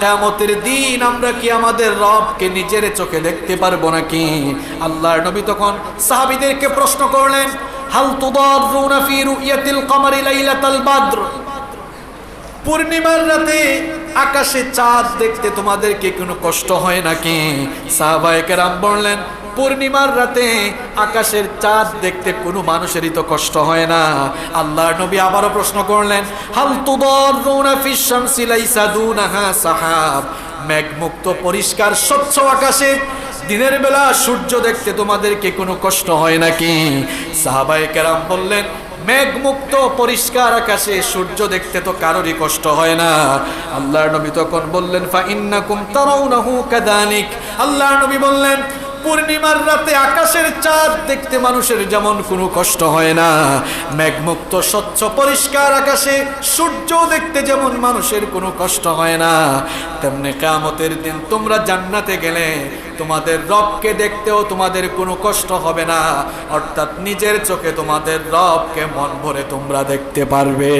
কিয়ামতের দিন আমরা কি আমাদের রবকে নিজের চোখে দেখতে পারবো নাকি? আল্লাহর নবী তখন সাহাবীদেরকে প্রশ্ন করলেন, হাল তুদাররুনা ফি রুয়াতিল কমারি লাইলাতাল বদর, পূর্ণিমার রাতে আকাশে চাঁদ দেখতে তোমাদেরকে কোনো কষ্ট হয় নাকি? সাহাবায়ে কেরাম বললেন, পূর্ণিমার রাতে আকাশের চাঁদ দেখতে কোনো মানুষেরই তো কষ্ট হয় না। আল্লাহর নবী আবারও প্রশ্ন করলেন, হাল তুদাররুনা ফিশ শামসি লাইসা দুনাহা সাহাব, মেঘমুক্ত পরিষ্কার স্বচ্ছ আকাশে দিনের বেলা সূর্য দেখতে তোমাদেরকে কোনো কষ্ট হয় নাকি? সাহাবায়ে কেরাম বললেন, মেঘমুক্ত পরিষ্কার আকাশে সূর্য দেখতে তো কারোরই কষ্ট হয় না। আল্লাহর নবী তখন বললেন, ফা ইন্নাকুম তারাউনাহু কাযালিক, আল্লাহর নবী বললেন, পূর্ণিমার রাতে আকাশের চাঁদ দেখতে মানুষের যেমন কোনো কষ্ট হয় না, মেঘমুক্ত স্বচ্ছ পরিষ্কার আকাশে সূর্য দেখতে যেমন মানুষের কোনো কষ্ট হয় না, তেমনি কিয়ামতের দিন তোমরা জান্নাতে গেলে তোমাদের রবকে দেখতেও তোমাদের কোনো কষ্ট হবে না, অর্থাৎ নিজের চোখে তোমাদের রবকে মন ভরে তোমরা দেখতে পারবে।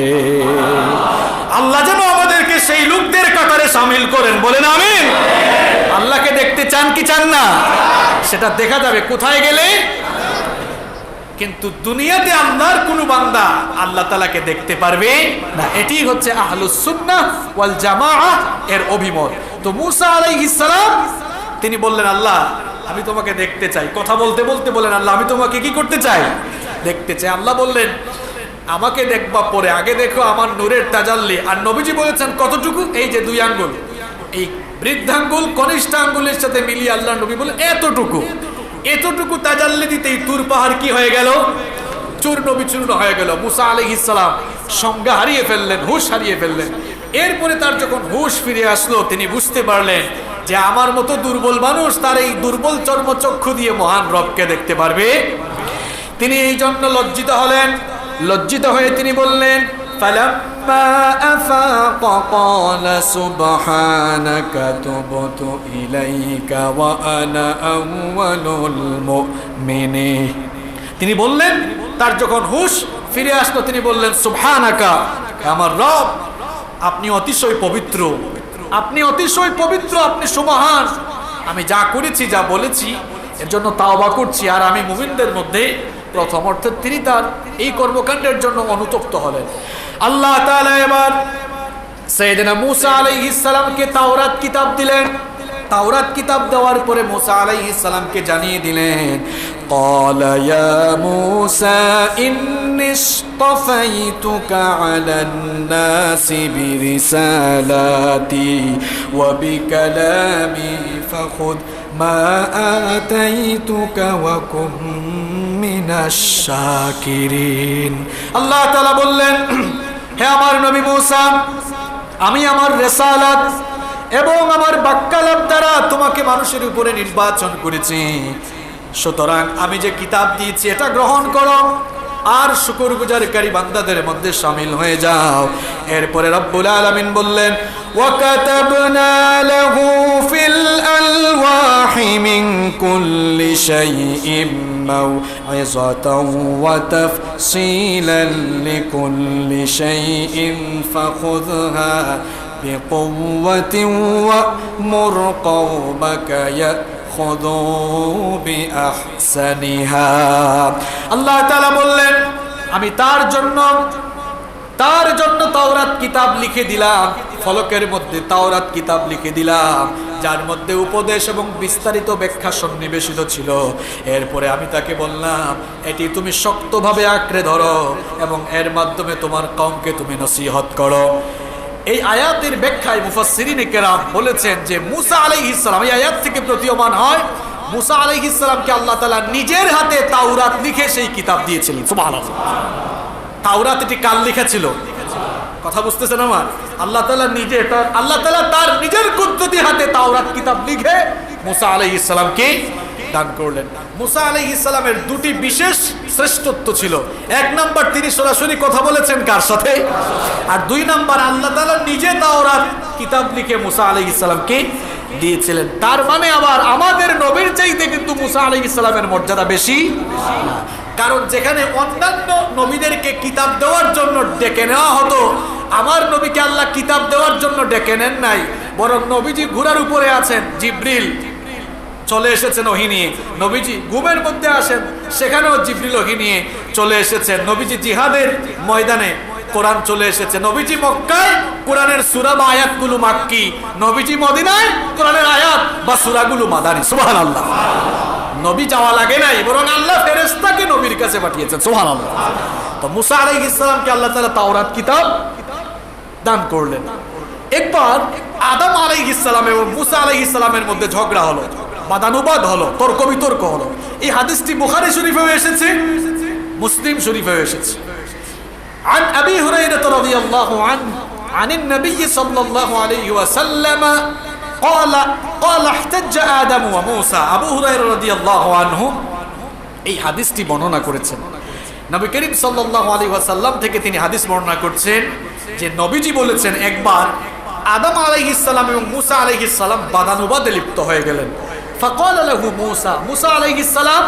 আল্লাহ যেন আমাদেরকে সেই লোকদের কাতারে শামিল করেন, বলেন আমিন। আল্লাহকে দেখতে চান কি চান না? সেটা দেখা যাবে কোথায় গেলে। কিন্তু দুনিয়াতে আল্লাহর কোন বান্দা আল্লাহ তাআলাকে দেখতে পারবে না। এটি হচ্ছে আহলুস সুন্নাহ ওয়াল জামাআহ এর অভিমত। তো মুসা আলাইহিস সালাম তিনি বললেন, আল্লাহ আমি তোমাকে দেখতে চাই। কথা বলতে বলতে বলেন, আল্লাহ আমি তোমাকে কি করতে চাই? দেখতে চাই। আল্লাহ বললেন, আমাকে দেখবা পরে, আগে দেখো আমার নূরের তাজাল্লি। আর নবীজি বলেছেন কতটুকু? এই যে 2 আঙ্গুল, এই বৃদ্ধাঙ্গুল কনিষ্ঠ আঙ্গুলের সাথে মিলিয়ে আল্লাহ নবী বলেন এতটুকু। এতটুকু তাজাল্লি দিতেই তুর পাহাড় কি হয়ে গেল? চূর্ণ বিচূর্ণ হয়ে গেল। মুসা আলাইহিস সালাম সংজ্ঞা হারিয়ে ফেললেন, হুঁশ হারিয়ে ফেললেন। এরপরে তার যখন হুঁশ ফিরে আসলো, তিনি বুঝতে পারলেন যে আমার মতো দুর্বল মানুষ তার এই দুর্বল চর্মচক্ষু দিয়ে মহান রবকে দেখতে পারবে। তিনি এই জন্য লজ্জিত হলেন। লজ্জিত হয়ে তিনি বললেন, ফালাম্মা আফাকা ক্বালা সুবহানাকা তুবতু ইলাইকা ওয়া আনা আউয়ালুল মুমিনিন। তিনি বললেন, তার যখন হুঁশ ফিরে আসলো তিনি বললেন, সুবহানাকা, আমার রব আপনি অতিশয় পবিত্র, আপনি অতিশয় পবিত্র, আপনি সুমহান। আমি যা করেছি যা বলেছি এর জন্য তাওবা করছি। আর আমি মুমিনদের মধ্যে প্রথম, অর্থাৎ তিনি তার এই কর্মকাণ্ডের জন্য অনুতপ্ত হলেন। আল্লাহ তাআলা এবার সাইয়েদনা মুসা আলাইহিস সালামকে তাওরাত কিতাব দিলেন। তাওরাত কিতাব দেওয়ার পরে মুসা আলাইহিস সালামকে জানিয়ে দিলেন, ক্বালা ইয়া মুসা ইন্নী ইসতাফাইতুকা আলান নাসি বিরিসালাতি ওয়া বিকালামি ফাখুদ মা আতাইতুকা ওয়া কুম মিনাশ শাকিরিন। আল্লাহ তাআলা বললেন, হে আমার নবী মুসা, আমি আমার রিসালাত এবং আমার বাক্যালাপ দ্বারা তোমাকে মানুষের উপরে নির্বাচন করেছি, সুতরাং আমি যে কিতাব দিয়েছি এটা গ্রহণ করো আর শুকরগুজারকারী বান্দাদের মধ্যে শামিল হয়ে যাও। এরপরে রব্বুল আলামিন বললেন, ওয়া কাতাবনা লাহু ফিল আলওয়াহি মিন কুল্লি শাইইন মাউইযাতাও ওয়া তাফসীলান লিকুল্লি শাইইন ফাখুযহা বিকুওয়াতিন ওয়া'মুর কওমাকা ইয়াখুযু বিআহসানিহা। আল্লাহ তাআলা বললেন, আমি তার জন্য তাওরাত কিতাব লিখে দিলাম, ফলকের মধ্যে তাওরাত কিতাব লিখে দিলাম, যার মধ্যে উপদেশ এবং বিস্তারিত ব্যাখ্যা সন্নিবেশিত ছিল। এরপরে আমি তাকে বললাম, এটি তুমি শক্তভাবে আঁকড়ে ধরো এবং এর মাধ্যমে তোমার কওমকে তুমি নসিহত করো। এই আয়াতের ব্যাখ্যায় মুফাসসিরিনে কেরাম বলেছেন যে মুসা আলাইহিস সালাম, এই আয়াত থেকে প্রতীয়মান হয় মুসা আলাইহিস সালামকে আল্লাহ তাআলা নিজের হাতে তাওরাত লিখে সেই কিতাব দিয়েছিলেন। সুবহানাল্লাহ। তাওরাত এটি কার লেখা ছিল? কথা বুঝতেছেন আমার? আল্লাহ তাআলা নিজে, আল্লাহ তাআলা তার নিজের কুদরতি হাতে তাওরাত কিতাব লিখে মুসা আলাইহিস সালামকে দান করলেন। মুসা আলাইহিস সালামের দুটি বিশেষ শ্রেষ্ঠত্ব ছিল। এক নাম্বার, তিনি সরাসরি কথা বলেছেন কার সাথে? আর দুই নাম্বার, আল্লাহ তাআলা নিজে তাওরাত কিতাব লিখে মুসা আলাইহিস সালামকে দিয়েছিলেন। তার মানে আবার আমাদের নবীর চাইতে কিন্তু মুসা আলাইহিস সালামের মর্যাদা বেশি। কারণ যেখানে অন্যান্য নবীদেরকে কিতাব দেওয়ার জন্য ডেকে নেওয়া হতো, আমার নবীকে আল্লাহ কিতাব দেওয়ার জন্য ডেকে নেন নাই, বরং নবীজি ঘোড়ার উপরে আছেন, জিবরিল চলে এসেছেন ওহী নিয়ে। নবীজি ঘুমের মধ্যে আসেন, সেখানেও জিবরিল ওহী নিয়ে চলে এসেছেন। নবীজি জিহাদের ময়দানে কোরআন চলে এসেছে। নবীজি মক্কায় কোরআনের সূরা বা আয়াতগুলো মাক্কি, নবীজি মদিনায় কোরআনের আয়াত বা সূরাগুলো মাদানী। সুবহানাল্লাহ। নবী যাওয়া লাগে নাই, বরং আল্লাহ ফেরেশতাকে নবীর কাছে পাঠিয়েছেন। সুবহানাল্লাহ। তো মুসা আলাইহিস সালামকে আল্লাহ তাআলা তাওরাত কিতাব দান করলেন। একবার আদম আলাইহিস সালাম এবং মুসা আলাইহিস সালামের মধ্যে ঝগড়া হলো, বাদানুবাদ হলো, তর্ক বিতর্ক হলো। এই হাদিসটি বুখারী শরীফেও এসেছে, মুসলিম শরীফেও এসেছে। عن أبي هريرة رضي الله عنه عن النبي صلى الله عليه وسلم قال احتج آدم وموسى আবু হুরায়রা রাদিয়াল্লাহু আনহু এই হাদিসটি বর্ণনা করেছেন। নবী করিম সাল্লাল্লাহু আলাইহি ওয়াসাল্লাম থেকে তিনি হাদিস বর্ণনা করছেন যে নবীজি বলেছেন, একবার আদম আলাইহিস সালাম এবং মুসা আলাইহিস সালাম বাদানুবাদে লিপ্ত হয়ে গেলেন। فقال له موسى, মুসা আলাইহিস সালাম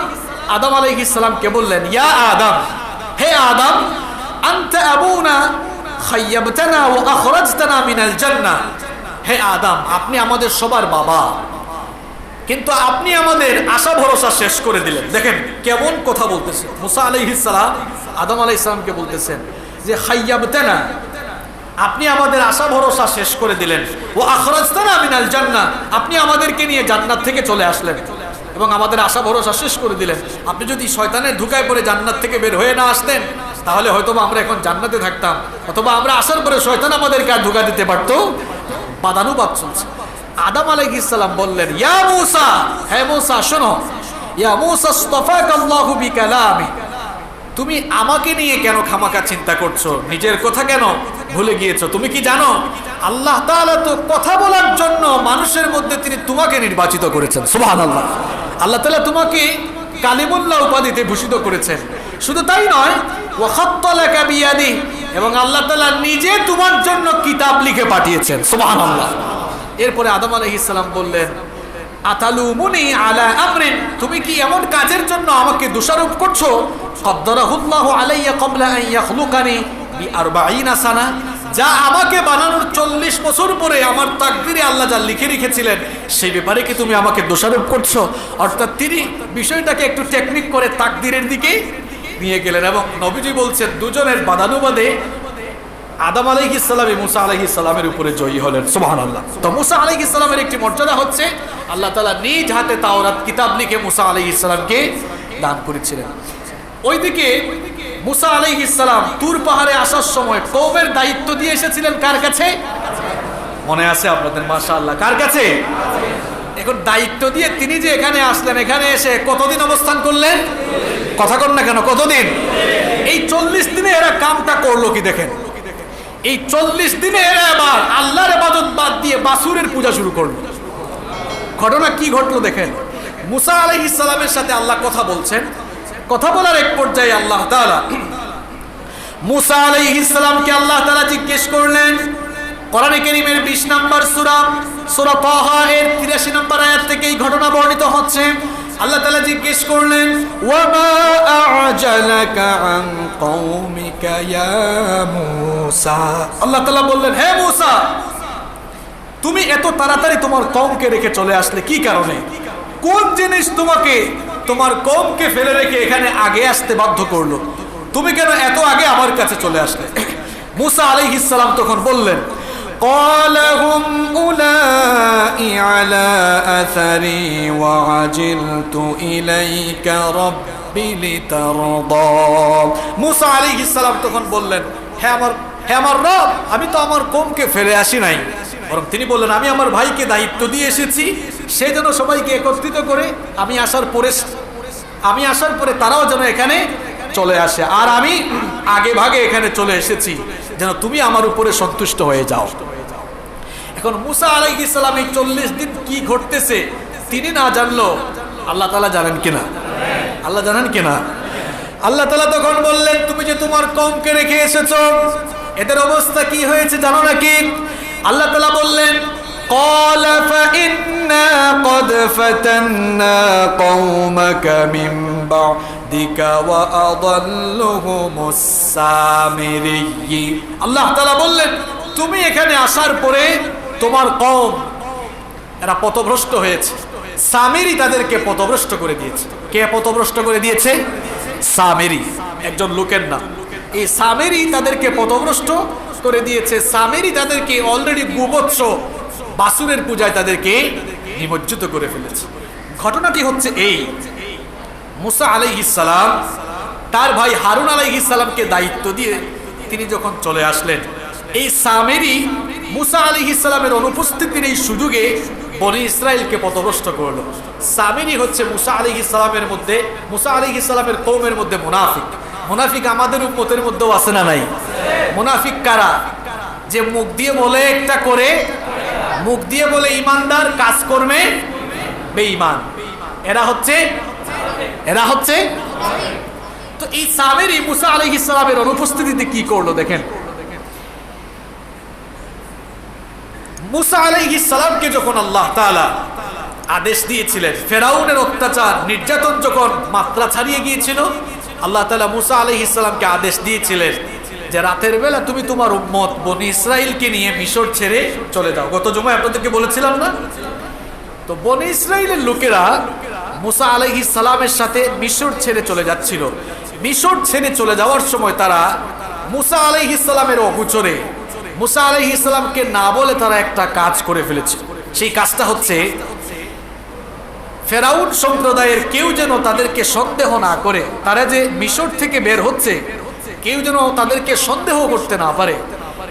আদম আলাইহিস সালামকে বললেন, ইয়া আদম, হে আদম, আনতা আবুনা খাইয়াবতানা ওয়া আখরাজতানা মিনাল জান্নাহ। হে আদম, আপনি আমাদের সবার বাবা, কিন্তু আপনি আমাদের আশা ভরসা শেষ করে দিলেন। দেখেন কেমন কথা বলতেছে। মুসা আলাইহিস সালাম আদম আলাইহিস সালামকে বলতেছেন যে খাইয়াবতানা, আপনি আমাদের আশা ভরসা শেষ করে দিলেন, ওয়া আখরাজতানা মিনাল জান্নাহ, আপনি আমাদেরকে নিয়ে জান্নাত থেকে চলে আসলেন এবং আমাদের আশা ভরসা শেষ করে দিলেন। আপনি যদি শয়তানের ধোঁকায় পড়ে জান্নাত থেকে বের হয়ে না আসতেন, তাহলে হয়তোবা আমরা এখন জান্নাতে থাকতাম, অথবা আমরা আসার পরে শয়তান আমাদেরকে আর ধোঁকা দিতে পারতো। বাদানুবাদ চলছে। আদম আলাইহিস সালাম বললেন, ইয়া মূসা, হে মূসা শোনো, ইয়া মূসা ইসতাফাকাল্লাহু বিকালামি, তুমি আমাকে নিয়ে কেন খামাখা চিন্তা করছো? নিজের কথা কেন ভুলে গিয়েছো? তুমি কি জানো আল্লাহ তাআলা তো কথা বলার জন্য মানুষের মধ্যে তিনি তোমাকে নির্বাচিত করেছেন। সুবহানাল্লাহ। আল্লাহ তাআলা তোমাকে কালিমুল্লাহ উপাধিতে ভূষিত করেছেন। শুধু তাই নয়, ওয়া খাত্তালাকা বিয়াদি, এবং আল্লাহ তাআলা নিজে তোমার জন্য কিতাব লিখে পাঠিয়েছেন। সুবহানাল্লাহ। এরপরে আদম আলাইহিস সালাম বললেন, আতালুমুনি আলা আমরিন, তুমি কি এমন কাজের জন্য আমাকে দোষারোপ করছো? কদ্দারাহুল্লাহু আলাইয়া ক্বাবলা আন ইয়াখলুকানি বি40 সানা, যা আমাকে বানানোর 40 বছর পরে আমার তাকদীরে আল্লাহ যা লিখে রেখেছিলেন, সেই ব্যাপারে কি তুমি আমাকে দোষারোপ করছো? অর্থাৎ তিনি বিষয়টাকে একটু টেকনিক করে তাকদীরের দিকে নিয়ে গেলেন। এবং নবীজি বলছেন, দুজনের বাদানুবাদে আদম আলাইহিস সালাম মুসা আলাইহিস সালামের উপরে জয়ী হলেন। সুবহানাল্লাহ। তো মুসা আলাইহিস সালামের একটি মর্যাদা হচ্ছে, আল্লাহ তাআলা নিজ হাতে তাওরাত কিতাব লিখে মুসা আলাইহিস সালামকে দান করেছিলেন। ওইদিকে মুসা আলাইহিস সালাম তুর পাহাড়ে আসার সময় কওমের দায়িত্ব দিয়ে এসেছিলেন কার কাছে? মনে আছে আপনাদের? মাশাআল্লাহ। কার কাছে? এখন দায়িত্ব দিয়ে তিনি যে এখানে আসলেন, এখানে এসে কতদিন অবস্থান করলেন? কথা কন না কেন, কতদিন? এই 40 দিনে এরা কামটা করলো কি দেখেন। এই 40 দিনে এরা আবার আল্লাহর ইবাদত বাদ দিয়ে বাছুরের পূজা শুরু করলো। ঘটনা কি ঘটলো দেখেন। মুসা আলাইহিস সালামের সাথে আল্লাহ কথা বলছেন। কথা বলার এক পর্যায়ে আল্লাহ তাআলা মুসা আলাইহিস সালামকে আল্লাহ তাআলা জিজ্ঞেস করলেন, কোরআনে কারীমের 20 নম্বর সূরা, সূরা তাহা এর 83 নম্বর আয়াত থেকে এই ঘটনা বর্ণিত হচ্ছে। আল্লাহ তাআলা জিজ্ঞেস করলেন, ওয়া মা আ'জালাকা আন কওমিকা ইয়া মূসা। আল্লাহ তাআলা বললেন, হে মূসা, তুমি এত তাড়াতাড়ি তোমার কওমকে রেখে চলে আসলে কি কারণে? কোন জিনিস তোমাকে তোমার কওমকে ফেলে রেখে এখানে আগে আসতে বাধ্য করলো? তুমি কেন এত আগে আমার কাছে চলে আসলে? মূসা আলাইহিস সালাম তখন বললেন, قال هم أولئك على أثري وعجلت إليك ربي لترضى। মূসা আলাইহিস সালাম তখন বললেন, হে আমার রব, আমি তো আমার কওমকে ফেলে আসি নাই, বরং তিনি বললেন, আমি আমার ভাইকে দায়িত্ব দিয়ে এসেছি, সেই জন্য সবাইকে একত্রিত করে আমি আসার পরে তারাও যেন এখানে চলে আসে, আর আমি আগে ভাগে এখানে চলে এসেছি যেন তুমি আমার উপরে সন্তুষ্ট হয়ে যাও। এখন মূসা আলাইহিস সালাম এই 40 দিন কি ঘটতেছে তিনি না জানলো, আল্লাহ তাআলা জানেন কিনা? আল্লাহ জানেন কিনা? আল্লাহ তাআলা তখন বললেন, তুমি যে তোমার কওমকে রেখে এসেছো, এদের অবস্থা কি হয়েছে জানো নাকি? আল্লাহ তাআলা বললেন, قال فإنا قد فتنا قومك من بعدك وأضلهم السامري। আল্লাহ তাআলা বললেন, তুমি এখানে আসার পরে তোমার কওম এরা পথভ্রষ্ট হয়েছে। সামিরি তাদেরকে পথভ্রষ্ট করে দিয়েছে। কে পথভ্রষ্ট করে দিয়েছে? সামিরি, একজন লোকের নাম। এই সামিরি তাদেরকে পথভ্রষ্ট করে দিয়েছে। সামিরি তাদেরকে অলরেডি গোবৎস বাসুরের পূজায় তাদেরকে নিমজ্জিত করে ফেলেছে। ঘটনাটি হচ্ছে এই, মুসা আলাইহিস সালাম তার ভাই হারুন আলাইহিস সালামকে দায়িত্ব দিয়ে তিনি যখন চলে আসলেন, এই সামিরি মুসা আলাইহিস সালামের অনুপস্থিতির এই সুযোগে বনি ইসরাইলকে পথভ্রষ্ট করলো। সামিরি হচ্ছে মুসা আলাইহিস সালামের মধ্যে, মুসা আলাইহিস সালামের কওমের মধ্যে মুনাফিক। মুনাফিক আমাদের উম্মতের মধ্যেও আছে না নাই? মুনাফিক কারা? যে মুখ দিয়ে বলে একটা করে, মুখ দিয়ে বলে ইমানদার, কাজ কর্মে বেঈমান। এরা হচ্ছে তো এই সামিরি মুসা আলাইহিস সালামের অনুপস্থিতিতে কি করলো দেখেন। মুসা আলাইহিস সালামকে যখন আল্লাহ তাআলা আদেশ দিয়েছিলেন, ফেরাউনের অত্যাচার নির্যাতন যখন মাত্রা ছাড়িয়ে গিয়েছিল, আল্লাহ তাআলা মুসা আলাইহিস সালামকে আদেশ দিয়েছিলেন যে রাতের বেলা তুমি তোমার উম্মত বনি ইসরাইলকে নিয়ে মিশর ছেড়ে চলে যাও। গত জুমায় আপনাদেরকে বলেছিলাম না? তো বনি ইসরাইলের লোকেরা মুসা আলাইহিস সালামের সাথে মিশর ছেড়ে চলে যাচ্ছিল। মিশর ছেড়ে চলে যাওয়ার সময় তারা মুসা আলাইহিস সালামের অগোচরে মুসা আলাইহিস সালামকে না বলে তারা একটা কাজ করে ফেলেছে। সেই কাজটা হচ্ছে, ফেরাউন সম্প্রদায়ের কেউ যেন তাদেরকে সন্দেহ না করে, তারা যে মিশর থেকে বের হচ্ছে কেউ যেন তাদেরকে সন্দেহ করতে না পারে,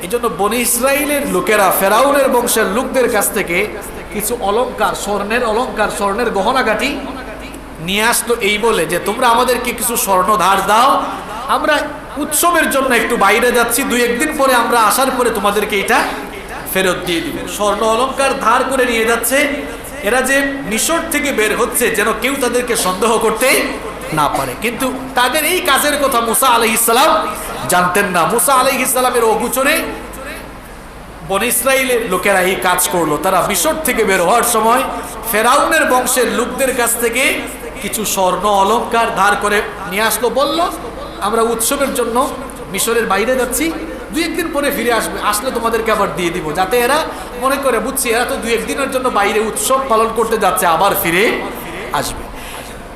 এই জন্য বনি ইসরাইলের লোকেরা ফেরাউনের বংশের লোকদের কাছ থেকে কিছু অলংকার, স্বর্ণের অলংকার, স্বর্ণের গহনাগাটি নিয়ে আসতো, এই বলে যে তোমরা আমাদেরকে কিছু স্বর্ণ ধার দাও, আমরা উৎসবের জন্য একটু বাইরে যাচ্ছি, 2-1 দিন পরে আমরা আসার পরে তোমাদেরকে এটা ফেরত দিয়ে দিব। স্বর্ণ অলংকার ধার করে নিয়ে যাচ্ছে। এরা যে মিশর থেকে বের হচ্ছে যেন কেউ তাদেরকে সন্দেহ করতে না পারে। কিন্তু তাদের এই কাজের কথা মুসা আলাইহিস সালাম জানতেন না। মুসা আলাইহিস সালামের অগোচরে বনি ইসরাইলের লোকেরা এই কাজ করলো। তারা মিশর থেকে বের হওয়ার সময় ফেরাউনের বংশের লোকদের কাছ থেকে কিছু স্বর্ণ অলংকার ধার করে নিয়ে আসলো, বলল আমরা উৎসবের জন্য মিশরের বাইরে যাচ্ছি, 2-1 দিন পরে ফিরে আসবে, আসলে তোমাদেরকে আবার দিয়ে দিব, যাতে এরা মনে করে বুঝছি এরা তো 2-1 দিনের জন্য বাইরে উৎসব পালন করতে যাচ্ছে, আবার ফিরে আসবে।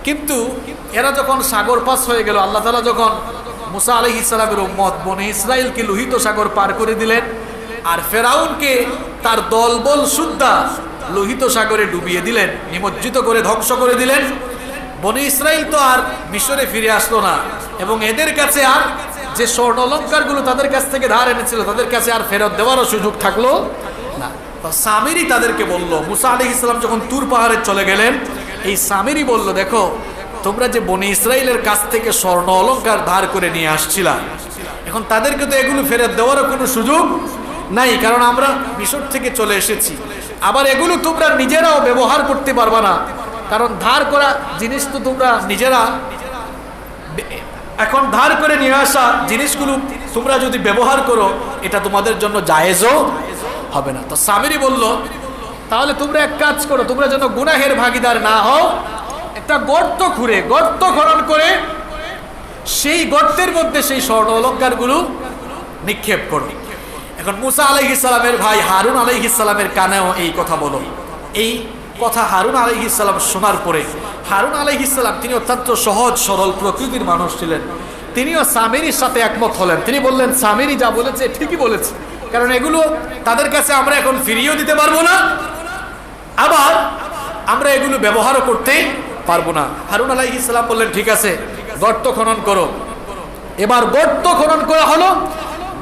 কিন্তু এরা যখন সাগর পাস হয়ে গেল, আল্লাহ তাআলা যখন মুসা আলাইহিস সালামের উম্মত বনি ইসরাইলকে লোহিত সাগর পার করে দিলেন, আর ফেরাউনকে তার দলবল সুদ্ধা লোহিত সাগরে ডুবিয়ে দিলেন, নিমজ্জিত করে ধ্বংস করে দিলেন, বনি ইসরাইল তো আর মিশরে ফিরে আসলো না, এবং এদের কাছে আর যে স্বর্ণ অলংকারগুলো তাদের কাছ থেকে ধার এনেছিল তাদের কাছে আর ফেরত দেওয়ারও সুযোগ থাকলো না। তো সামিরি তাদেরকে বলল, মুসা আলাইহিস সালাম যখন তুর পাহাড়ে চলে গেলেন, এই সামিরি বলল, দেখো তোমরা যে বনি ইসরাইলের কাছ থেকে স্বর্ণ অলংকার ধার করে নিয়ে আসছিলা, এখন তাদেরকে তো এগুলো ফেরত দেওয়ারও কোনো সুযোগ নাই, কারণ আমরা মিশর থেকে চলে এসেছি। আবার এগুলো তোমরা নিজেরাও ব্যবহার করতে পারবা না, কারণ ধার করা জিনিস তো তোমরা নিজেরা, এখন ধার করে নিয়ে আসা জিনিসগুলো তোমরা যদি ব্যবহার করো এটা তোমাদের জন্য জায়েজও হবে না। তো সামিরি বলল, তাহলে তোমরা এক কাজ করো, তোমরা যেন গুনাহের ভাগীদার না হও, একটা গর্ত খনন করে সেই গর্তের মধ্যে সেই স্বর্ণ অলংকারগুলো নিক্ষেপ করো। এখন মুসা আলাইহিস সালামের ভাই হারুন আলাইহিস সালামের কানেও এই কথা বলো। এই কথা হারুন আলাইহিস সালাম শোনার পরে, হারুন আলাইহিস সালাম তিনি অত্যন্ত সহজ সরল প্রকৃতির মানুষ ছিলেন, তিনিও সামিরির সাথে একমত হলেন। তিনি বললেন, সামিরি যা বলেছে ঠিকই বলেছে, কারণ এগুলো তাদের কাছে আমরা এখন ফিরিয়েও দিতে পারবো না, আবার আমরা এগুলো ব্যবহারও করতে পারবো না। হারুন আলাইহিস সালাম বললেন, ঠিক আছে গর্ত খনন করো। এবার গর্ত খনন করা হলো।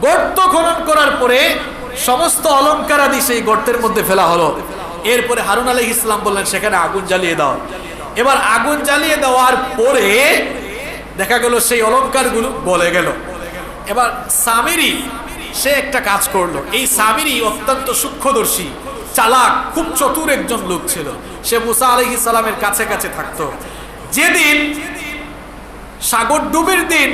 গর্ত খনন করার পরে সমস্ত অলংকারাদি সেই গর্তের মধ্যে ফেলা হলো। এরপরে হারুন আলাইহিস সালাম বললেন, সেখানে আগুন জ্বালিয়ে দাও। এবার আগুন জ্বালিয়ে দেওয়ার পরে দেখা গেল সেই অলংকারগুলো গলে গেল। এবার সামিরি সে একটা কাজ করলো। এই সামিরি অত্যন্ত সূক্ষ্মদর্শী, চালাক, খুব চতুর একজন লোক ছিল। সে মুসা আলাইহিস সালামের কাছে কাছে থাকতো। যেদিন সাগর ডুবির দিন,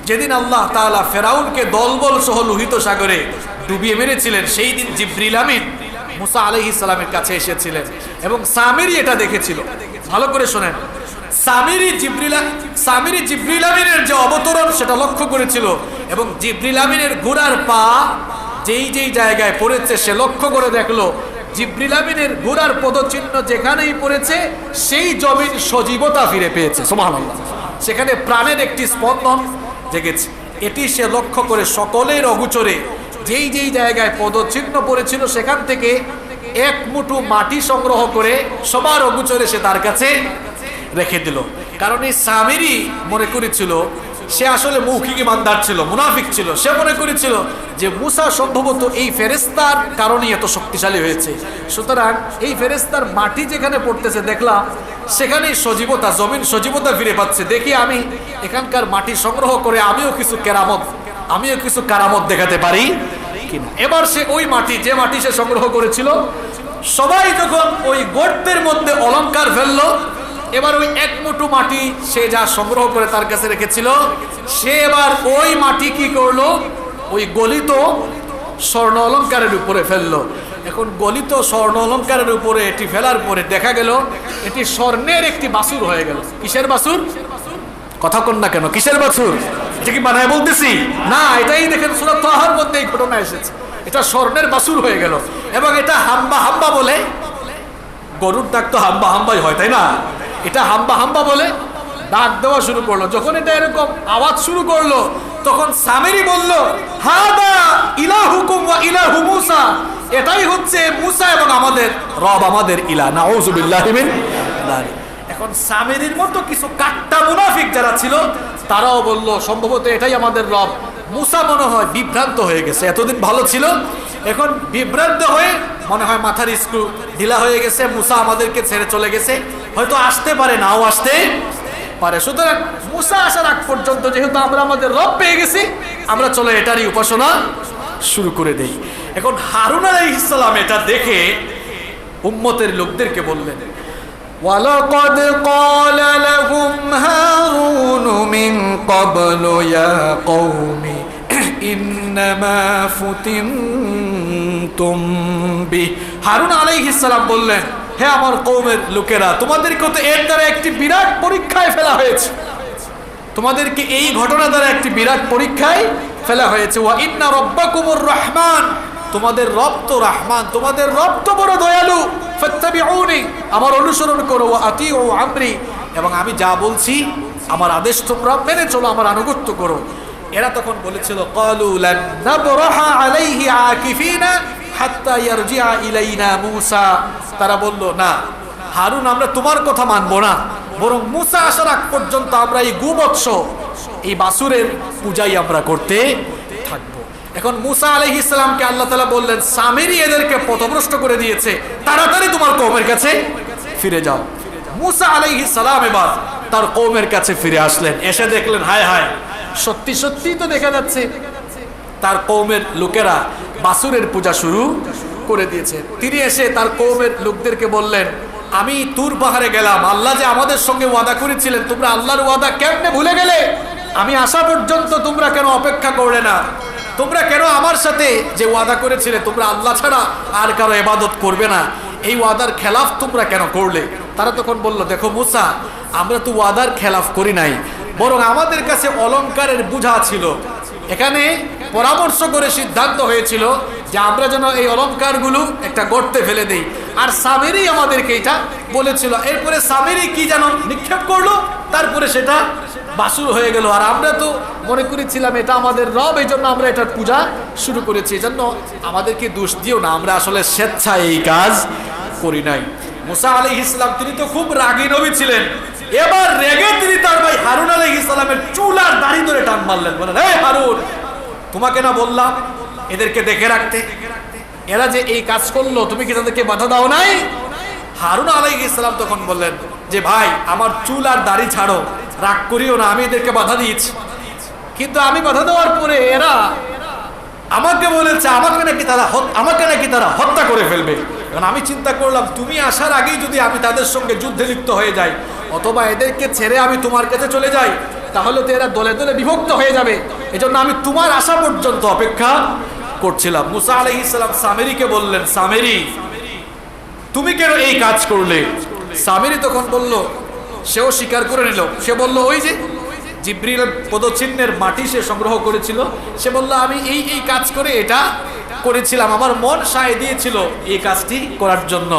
যেদিন আল্লাহ তাআলা ফেরাউনকে দলবল সহ লোহিত সাগরে ডুবিয়ে মেরেছিলেন, সেই দিন জিবরিল আমিন মুসা আলাইহিস সালামের কাছে এসেছিলেন এবং সামিরি এটা দেখেছিল। ভালো করে শোনেন, সামিরি জিবরিল আমিনের যে অবতরণ সেটা লক্ষ্য করেছিল এবং জিবরিল আমিনের ঘোড়ার পা যেই যেই জায়গায় পড়েছে সে লক্ষ্য করে দেখলো জিবরিল আমিনের ঘোড়ার পদচিহ্ন যেখানেই পড়েছে সেই জমিন সজীবতা ফিরে পেয়েছে। সুবহানাল্লাহ, সেখানে প্রাণের একটি স্পন্দন জেগেছে। এটি সে লক্ষ্য করে সকলের অগোচরে যেই যেই জায়গায় পদচিহ্ন পড়েছিল সেখান থেকে এক মুঠো মাটি সংগ্রহ করে সবার অগোচরে সে তার কাছে রেখে দিল। কারণ এই সামিরি মনে করেছিল, সে আসলে মৌখিক ইমানদার ছিল, মুনাফিক ছিল। সে মনে করেছিল যে মুসা সম্ভবত এই ফেরেশতার কারণেই এত শক্তিশালী হয়েছে, সুতরাং এই ফেরেশতার মাটি যেখানে পড়তেছে দেখলাম সেখানেই সজীবতা, জমিন সজীবতা ফিরে পাচ্ছে, দেখি আমি এখানকার মাটি সংগ্রহ করে আমিও কিছু কারামত দেখাতে পারি কিনা। এবার সে ওই মাটি, যে মাটি সে সংগ্রহ করেছিল, সবাই যখন ওই গর্তের মধ্যে অলংকার ফেললো, এবার ওই এক মুঠো মাটি সে যা সংগ্রহ করে তার কাছে রেখেছিল, সে এবার ওই মাটি কি করলো, ওই গলিত স্বর্ণ অলংকারের উপরে ফেললো। এখন গলিত স্বর্ণ অলংকারের উপরে এটি ফেলার পরে দেখা গেল এটি স্বর্ণের একটি বাছুর হয়ে গেল। কিসের বাছুর? কথা কন না কেন, কিসের বাছুর? এটা কি বানায় বলতেছি না, এটাই দেখেন সূরা তাহার মধ্যে এই ঘটনা এসেছে। এটা স্বর্ণের বাছুর হয়ে গেল এবং এটা হাম্বা হাম্বা বলে, গরুর ডাক তো হাম্বা হাম্বাই হয় তাই না, এটা হাম্বা হাম্বা বলে ডাক দেওয়া শুরু করলো। যখন এটা এরকম আওয়াজ শুরু করলো তখন সামিরি বলল, হাদা ইলাহুকুম ওয়া ইলাহু মুসা, এটাই হচ্ছে মুসা এবং আমাদের রব, আমাদের ইলাহ। নাউযুবিল্লাহি মিন যালিক। এখন সামিরির মতো কিছু কাট্টা মুনাফিক যারা ছিল তারাও বলল সম্ভবত এটাই আমাদের রব। মুসা মনে হয় বিভ্রান্ত হয়ে গেছে, এতদিন ভালো ছিল, এখন বিভ্রান্ত হয়ে মনে হয় মাথার স্ক্রু ঢিলা হয়ে গেছে, মুসা আমাদেরকে ছেড়ে চলে গেছে, হয়তো আসতে পারে, নাও আসতে পারে। সুতরাং মুসা আসার আগ পর্যন্ত যেহেতু আমরা আমাদের রব পেয়ে গেছি, আমরা চলে এটারই উপাসনা শুরু করে দেই। এখন হারুন আলাইহিস সালাম এটা দেখে উম্মতের লোকদেরকে বললেন, ওয়ালাকাদ ক্বালা লাহুম হারুন মিন ক্বাবলু ইয়া কওমি ইন্নামা ফুতিনতুম বিহি। হারুন আলাইহিস সালাম বললেন, হে আমার কওমের লোকেরা, তোমাদেরকে তো এর দ্বারা একটি বিরাট পরীক্ষায় ফেলা হয়েছে, তোমাদেরকে এই ঘটনা দ্বারা একটি বিরাট পরীক্ষায় ফেলা হয়েছে। ওয়া ইন্না রাব্বাকুমুর রহমান, তোমাদের রব তো রহমান, তোমাদের রব তো বড় দয়ালু। ফাত্তাবিউনি, আমার অনুসরণ করো। ওয়া আতিউ আমরি, এবং আমি যা বলছি আমার আদেশ তোমরা মেনে চলো, আমার আনুগত্য করো। এরা তখন বলেছিল, ক্বালু লান নাবরাহা আলাইহি আকিফিনা হাত্তা ইয়ারজিআ ইলাইনা মূসা। তারা বলল, না হারুন, আমরা তোমার কথা মানবো না, বরং মূসা আসার আগ পর্যন্ত আমরা এই গোবৎস, এই বাছুরের পূজাই আমরা করতে থাকবো। এখন মূসা আলাইহিস সালামকে আল্লাহ তাআলা বললেন, সামিরি এদেরকে পথভ্রষ্ট করে দিয়েছে, তাড়াতাড়ি তোমার কওমের কাছে ফিরে যাও। মূসা আলাইহিস সালাম এবার তার কওমের কাছে ফিরে আসলেন। এসে দেখলেন, হায় হায়, সত্যি সত্যি তো দেখা যাচ্ছে তার কওমের লোকেরা বাছুরের পূজা শুরু করে দিয়েছে। তিনি এসে তার কওমের লোকদেরকে বললেন, আমি তুর পাহাড়ে গেলাম, আল্লাহ যে আমাদের সঙ্গে ওয়াদা করেছিলেন, তোমরা আল্লাহর ওয়াদা কেমনে ভুলে গেলে? আমি আসা পর্যন্ত তোমরা কেন অপেক্ষা করলে না? তোমরা কেন আমার সাথে যে ওয়াদা করেছিলে তোমরা আল্লাহ ছাড়া আর কারো ইবাদত করবে না, এই ওয়াদার খেলাফ তোমরা কেন করলে? তারা তখন বলল, দেখো মূসা, আমরা তো ওয়াদার খেলাফ করি নাই, বরং আমাদের কাছে অলংকারের বোঝা ছিল। এখানে পরামর্শ করে সিদ্ধান্ত হয়েছিল যে আমরা যেন এই অলংকারগুলো একটা গর্তে ফেলে দেই, আর সামিরি আমাদেরকে এটা বলেছিল। এরপরে সামিরি কি যেন নিক্ষেপ করলো, তারপরে সেটা বাছুর হয়ে গেল। আর আমরা তো মনে করেছিলাম এটা আমাদের রব, এই জন্য আমরা এটার পূজা শুরু করেছি। এই জন্য আমাদেরকে দোষ দিও না, আমরা আসলে স্বেচ্ছায় এই কাজ করি নাই। মূসা আলাইহিস সালাম তিনি তো খুব রাগী নবী ছিলেন। এবার রেগে তিনি তার ভাই হারুন আলাইহিস সালামের চুল আর দাড়ি ধরে টান মারলেন, বলেন, হে হারুন, তোমাকে না বললাম এদেরকে দেখে রাখতে, এরা যে এই কাজ করলো তুমি কি তাদেরকে বাধা দাও নাই? হারুন আলাইহিস সালাম তখন বললেন যে, ভাই আমার চুল আর দাড়ি ছাড়ো, রাগ করিও না, আমি এদেরকে বাধা দিয়েছি, কিন্তু আমি বাধা দেওয়ার পরে এরা আমাকে বলেছে আমাকে নাকি তারা হত্যা করে ফেলবে। কারণ আমি চিন্তা করলাম তুমি আসার আগেই যদি আমি তাদের সঙ্গে যুদ্ধে লিপ্ত হয়ে যাই অথবা এদেরকে ছেড়ে আমি তোমার কাছে চলে যাই তাহলে তো এরা দলে দলে বিভক্ত হয়ে যাবে, এজন্য আমি তোমার আসা পর্যন্ত অপেক্ষা করছিলাম। মুসা আলাইহিস সালাম সামেরীকে বললেন, সামেরী তুমি কেন এই কাজ করলে? সামেরী তখন বলল, সেও স্বীকার করে নিল, সে বলল ওই যে জিবরিলের পদচিহ্নের মাটি সে সংগ্রহ করেছিল, সে বলল আমি এই কাজ করে এটা করেছিলাম, আমার মন সায় দিয়েছিল এই কাজটি করার জন্য।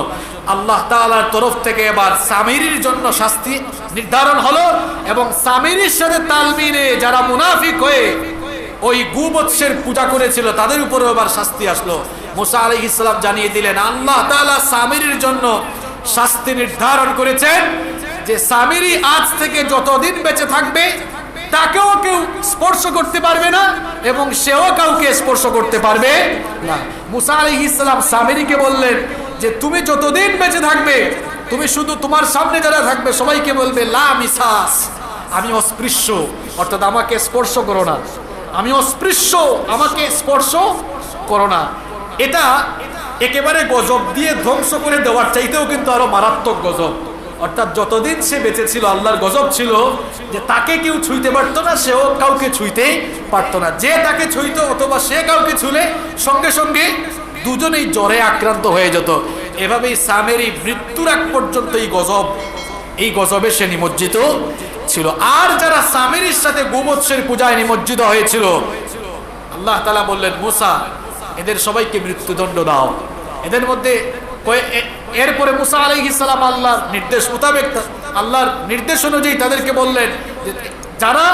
আল্লাহ তাআলার তরফ থেকে এবার সামেরীর জন্য শাস্তি নির্ধারণ হলো এবং সামেরীর সাথে তাল মিলে যারা মুনাফিক হয়ে ওই গোবৎসের পূজা করেছিল তাদের উপরে এবার শাস্তি আসলো। মুসা আলাইহিস সালাম জানিয়ে দিলেন আল্লাহ তাআলা সামেরীর জন্য শাস্তি নির্ধারণ করেছেন যে সামেরী আজ থেকে যতদিন বেঁচে থাকবে তাকেও কেউ স্পর্শ করতে পারবে না এবং সেও কাউকে স্পর্শ করতে পারবে না। মুসা আলাইহিস সালাম সামেরীকে বললেন যে তুমি যতদিন বেঁচে থাকবে তুমি শুধু তোমার সামনে যারা থাকবে সবাইকে বলবে লা মিসাস, আমি অস্পৃশ্য, অর্থাৎ আমাকে স্পর্শ করো না, আমি অস্পৃশ্য, আমাকে স্পর্শ করো না। এটা একেবারে গজব দিয়ে ধ্বংস করে দেওয়ার চাইতেও কিন্তু আরো মারাত্মক গজব। অর্থাৎ যতদিন সে বেঁচে ছিল আল্লাহর গজব ছিল যে তাকে কেউ ছুঁইতে পারতো না, সেও কাউকে ছুঁইতে পারতো না। যে তাকে ছুঁইতো অথবা সে কাউকে ছুঁলে সঙ্গে সঙ্গে দুজনেই জ্বরে আক্রান্ত হয়ে যেত। এভাবেই সামেরী মৃত্যুর আগ পর্যন্ত এই গজবে সে নিমজ্জিত ছিল। আর যারা সামেরীর সাথে গোবৎসের পূজায় নিমজ্জিত হয়েছিল আল্লাহ তাআলা বললেন মুসা এদের সবাইকে মৃত্যুদণ্ড দাও। এদের মধ্যে এরপরে মুসা আলাইহিস সালাম আল্লাহর নির্দেশ মোতাবেক আল্লাহর নির্দেশ অনুযায়ী তাদেরকে বললেন যে যারা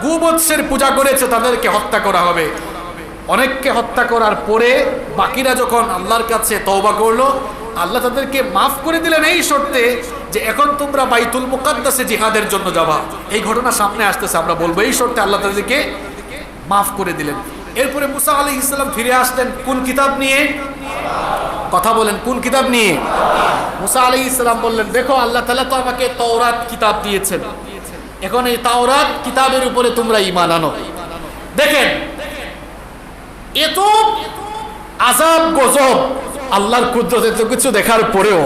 গোবৎসের পূজা করেছে তাদেরকে হত্যা করা হবে। অনেককে হত্যা করার পরে বাকিরা যখন আল্লাহর কাছে তওবা করলো আল্লাহ তাদেরকে মাফ করে দিলেন এই শর্তে যে এখন তোমরা বাইতুল মুকাদ্দাসে জিহাদের জন্য যাবা। এই ঘটনা সামনে আসতেছে, আমরা বলবো এই শর্তে আল্লাহ তাদেরকে মাফ করে দিলেন। এরপরে মুসা আলাইহিস সালাম ফিরে আসলেন কোন কিতাব নিয়ে? কথা বলেন, কোন কিতাব নিয়ে? মুসা আলাইহিস সালাম বললেন দেখো আল্লাহ তাআলা তো আমাকে তাওরাত কিতাব দিয়েছেন, এখন এই তাওরাত কিতাবের উপরে তোমরা ঈমান আনো। দেখেন এত আযাব গজব আল্লাহর কুদরত এত কিছু দেখার পরেও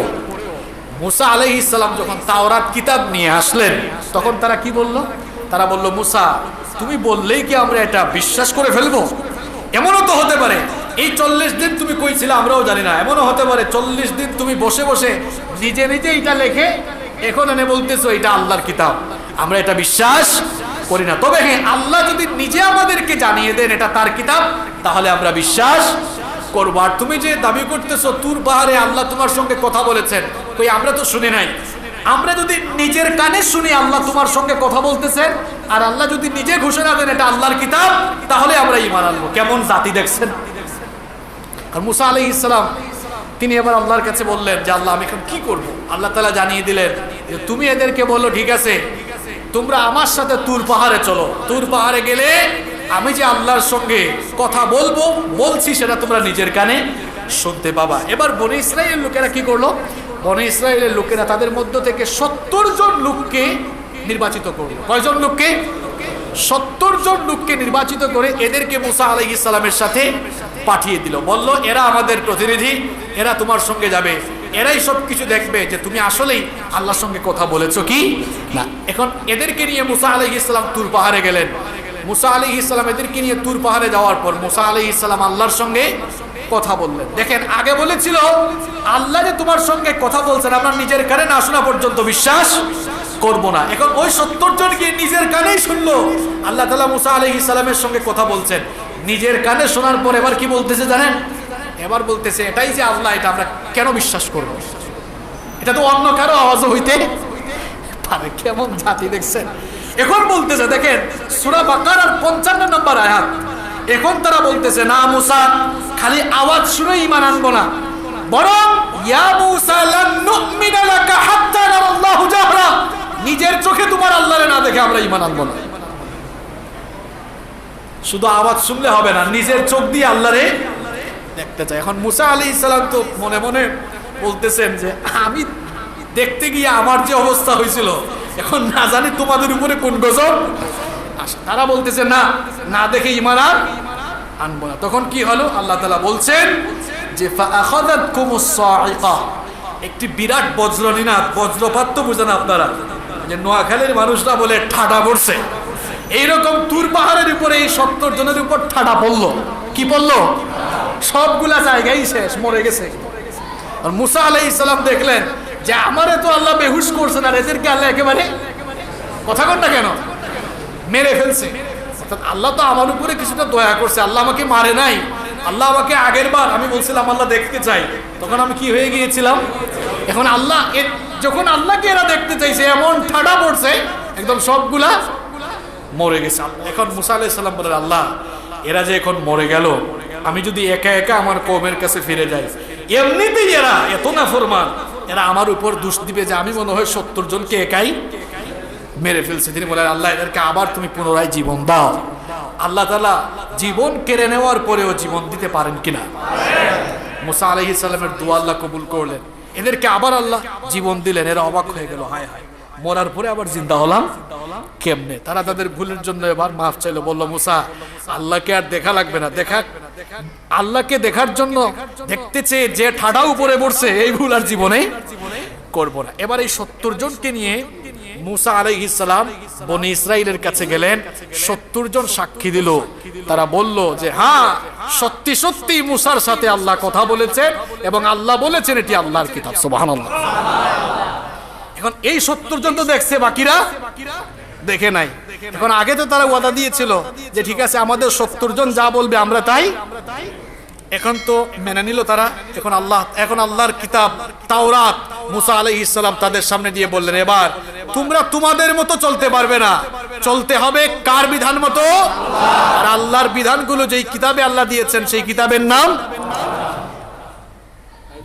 মুসা আলাইহিস সালাম যখন তাওরাত কিতাব নিয়ে আসলেন তখন তারা কি বলল? তারা বলল মুসা তুমি বললেই কি আমরা এটা বিশ্বাস করে ফেলবো? এমনও তো হতে পারে এই 40 দিন তুমি কইছিলে আমরাও জানি না, এমনও হতে পারে 40 দিন তুমি বসে বসে নিজে নিজে এটা লেখে এখন এনে বলতেছো এটা আল্লাহর কিতাব, আমরা এটা বিশ্বাস করি না। তবে হ্যাঁ আল্লাহ যদি নিজে আমাদেরকে জানিয়ে দেন এটা তার কিতাব তাহলে আমরা বিশ্বাস করব। আর তুমি যে দাবি করতেছো তুর পাহাড়ে আল্লাহ তোমার সঙ্গে কথা বলেছেন, কই আমরা তো শুনি নাই। আমরা যদি নিজের কানে শুনি আল্লাহ তোমার সঙ্গে কথা বলতেছেন আর আল্লাহ যদি নিজে ঘোষণা দেন এটা আল্লাহর কিতাব তাহলে আমরা ঈমান আনবো। কেমন জাতি দেখছেন? আর মুসা আলাইহিস সালাম তিনি এবার আল্লাহর কাছে বললেন যে আল্লাহ আমি এখন কি করব? আল্লাহ তাআলা জানিয়ে দিলেন যে তুমি এদেরকে বলো ঠিক আছে তোমরা আমার সাথে তুর পাহাড়ে চলো, তুর পাহাড়ে গেলে আমি যে আল্লাহর সঙ্গে কথা বলছি সেটা তোমরা নিজের কানে শুনতে পাবা। এবার বনি ইসরাইলের লোকেরা কি করলো? বনি ইসরাইলের লোকেরা তাদের মধ্য থেকে 70 জন লোককে নির্বাচিত করলো। কয়জন লোককে? 70 জন লোককে নির্বাচিত করে এদেরকে মুসা আলাইহিস সালামের সাথে পাঠিয়ে দিল। বলল এরা আমাদের প্রতিনিধি, এরা তোমার সঙ্গে যাবে, এরাই সব কিছু দেখবে যে তুমি আসলেই আল্লাহর সঙ্গে কথা বলেছো কি না। এখন এদেরকে নিয়ে মুসা আলাইহিস সালাম তুর পাহাড়ে গেলেন। মুসা আলাইহিস সালাম এদেরকে নিয়ে তুর পাহাড়ে যাওয়ার পর মুসা আলাইহিস সালাম আল্লাহর সঙ্গে কথা বললেন। দেখেন আগে বলেছিল আল্লাহ যে তোমার সঙ্গে কথা বলছেন আমরা নিজের কানে না শোনা পর্যন্ত বিশ্বাস করব না। এখন ওই 70 জন গিয়ে নিজের কানেই শুনলো আল্লাহ তাআলা মুসা আলাইহিস সালামের সঙ্গে কথা বলছেন। নিজের কানে শোনার পর এবার কি বলতেছে জানেন? এবার বলতেছে এটাই যে আল্লাহ এটা আমরা কেন বিশ্বাস করব? এটা তো অন্য কারো আওয়াজও হইতে পারে। কেমন জাতি দেখছেন? এখন বলতেছে দেখেন সূরা বাকারার 55 নম্বর আয়াত, এখন তারা বলতেছে না মুসা খালি আওয়াজ শুনে ঈমান আনবো না, বরং ইয়া মুসা লান নুমিনা লাকা হাত্তা নারাল্লাহু জাহরা, নিজের চোখে তোমার আল্লাহরে না দেখে আমরা ঈমান আনবো না। শুধু আওয়াজ শুনলে হবে না, নিজের চোখ দিয়ে আল্লাহরে দেখতে চাই। এখন মুসা আলাইহিস সালাম তো মনে মনে বলতেছেন যে আমি দেখতে গিয়ে আমার যে অবস্থা হয়েছিল এখন না জানি তোমাদের উপরে কোন গজব আসে। তারা বলতেছে না না দেখে ঈমান আর আনবো না। তখন কি হলো? আল্লাহ তাআলা বলছেন যে ফাআখাযাতকুমুস সাইকা, একটি বিরাট বজ্রনিনাদ, বজ্রপাত তো বুঝেন আপনারা, যে নোয়াখালীর মানুষরা বলে ঠাডা পড়ছে, এইরকম তুর পাহাড়ের উপরে এই 70 জনের উপর ঠাডা পড়লো। কি পড়লো? সবগুলা জায়গায় শেষ, মরে গেছে। আর মুসা আলাইহিস সালাম দেখলেন যে আমারে তো আল্লাহ বেহুশ করছেন, আর এদেরকে আল্লাহ একেবারে, কথা কন না কেন, মেরে ফেলছে। অর্থাৎ আল্লাহ তো আমার উপরে কিছুটা দয়া করছে, আল্লাহ আমাকে মারে নাই। আল্লাহ আমাকে আগের বার আমি বলছিলাম আল্লাহ দেখতে চাই, তখন আমি কি হয়ে গিয়েছিলাম। এখন আল্লাহ যখন আল্লাহকে এরা দেখতে চাইছে, এমন ঠাডা পড়ছে একদম সবগুলা মরে গেছে। এখন মুসা আলাইহিস সালাম বলেন, আল্লাহ এরা যে এখন মরে গেল, আমি যদি একা একা আমার কওমের কাছে ফিরে যাই, এমনিতেই এরা এত নাফরমান, এরা আমার উপর দোষ দিবে যে আমি মনে হয় 70 জনকে একাই মেরে ফেলছে। তিনি বলেন, আল্লাহ এদেরকে আবার তুমি পুনরায় জীবন দাও। আল্লাহ তাআলা জীবন কেড়ে নেওয়ার পরেও জীবন দিতে পারেন কিনা? মুসা আলাইহিস সালামের দোয়া আল্লাহ কবুল করলেন, এদেরকে আবার আল্লাহ জীবন দিলেন। এরা অবাক হয়ে গেল, হায় হায়, মরার পরে আবার জিন্দা হলাম কেমনে? তারা তাদের ভুলের জন্য এবার মাফ চাইলো, বলল মুসা আল্লাহকে আর দেখা লাগবে না, আল্লাহকে দেখার জন্য দেখতে চেয়ে যে ঠাডা উপরে পড়ছে, এই ভুল আর জীবনে করব না। এবার এই 70 জনকে নিয়ে মুসা আলাইহিস সালাম বনি ইসরাইলের কাছে গেলেন। 70 জন সাক্ষী দিল, তারা বলল যে হ্যাঁ, সত্যি সত্যি মুসার সাথে আল্লাহ কথা বলেছেন এবং আল্লাহ বলেছেন এটি আল্লাহর কিতাব। সুবহানাল্লাহ। এখন এই 70 জন তো দেখছে, বাকিরা দেখে নাই। এখন আগে তো তারা ওয়াদা দিয়েছিল যে ঠিক আছে আমাদের 70 জন যা বলবে আমরা তাই, এখন তো মেনে নিল তারা। এখন আল্লাহর কিতাব তাওরাত মুসা আলাইহিস সালাম তাদের সামনে দিয়ে বললেন, এবার তোমরা তোমাদের মতো চলতে পারবে না, চলতে হবে কার বিধান মতো? আর আল্লাহর বিধানগুলো যেই কিতাবে আল্লাহ দিয়েছেন সেই কিতাবের নাম।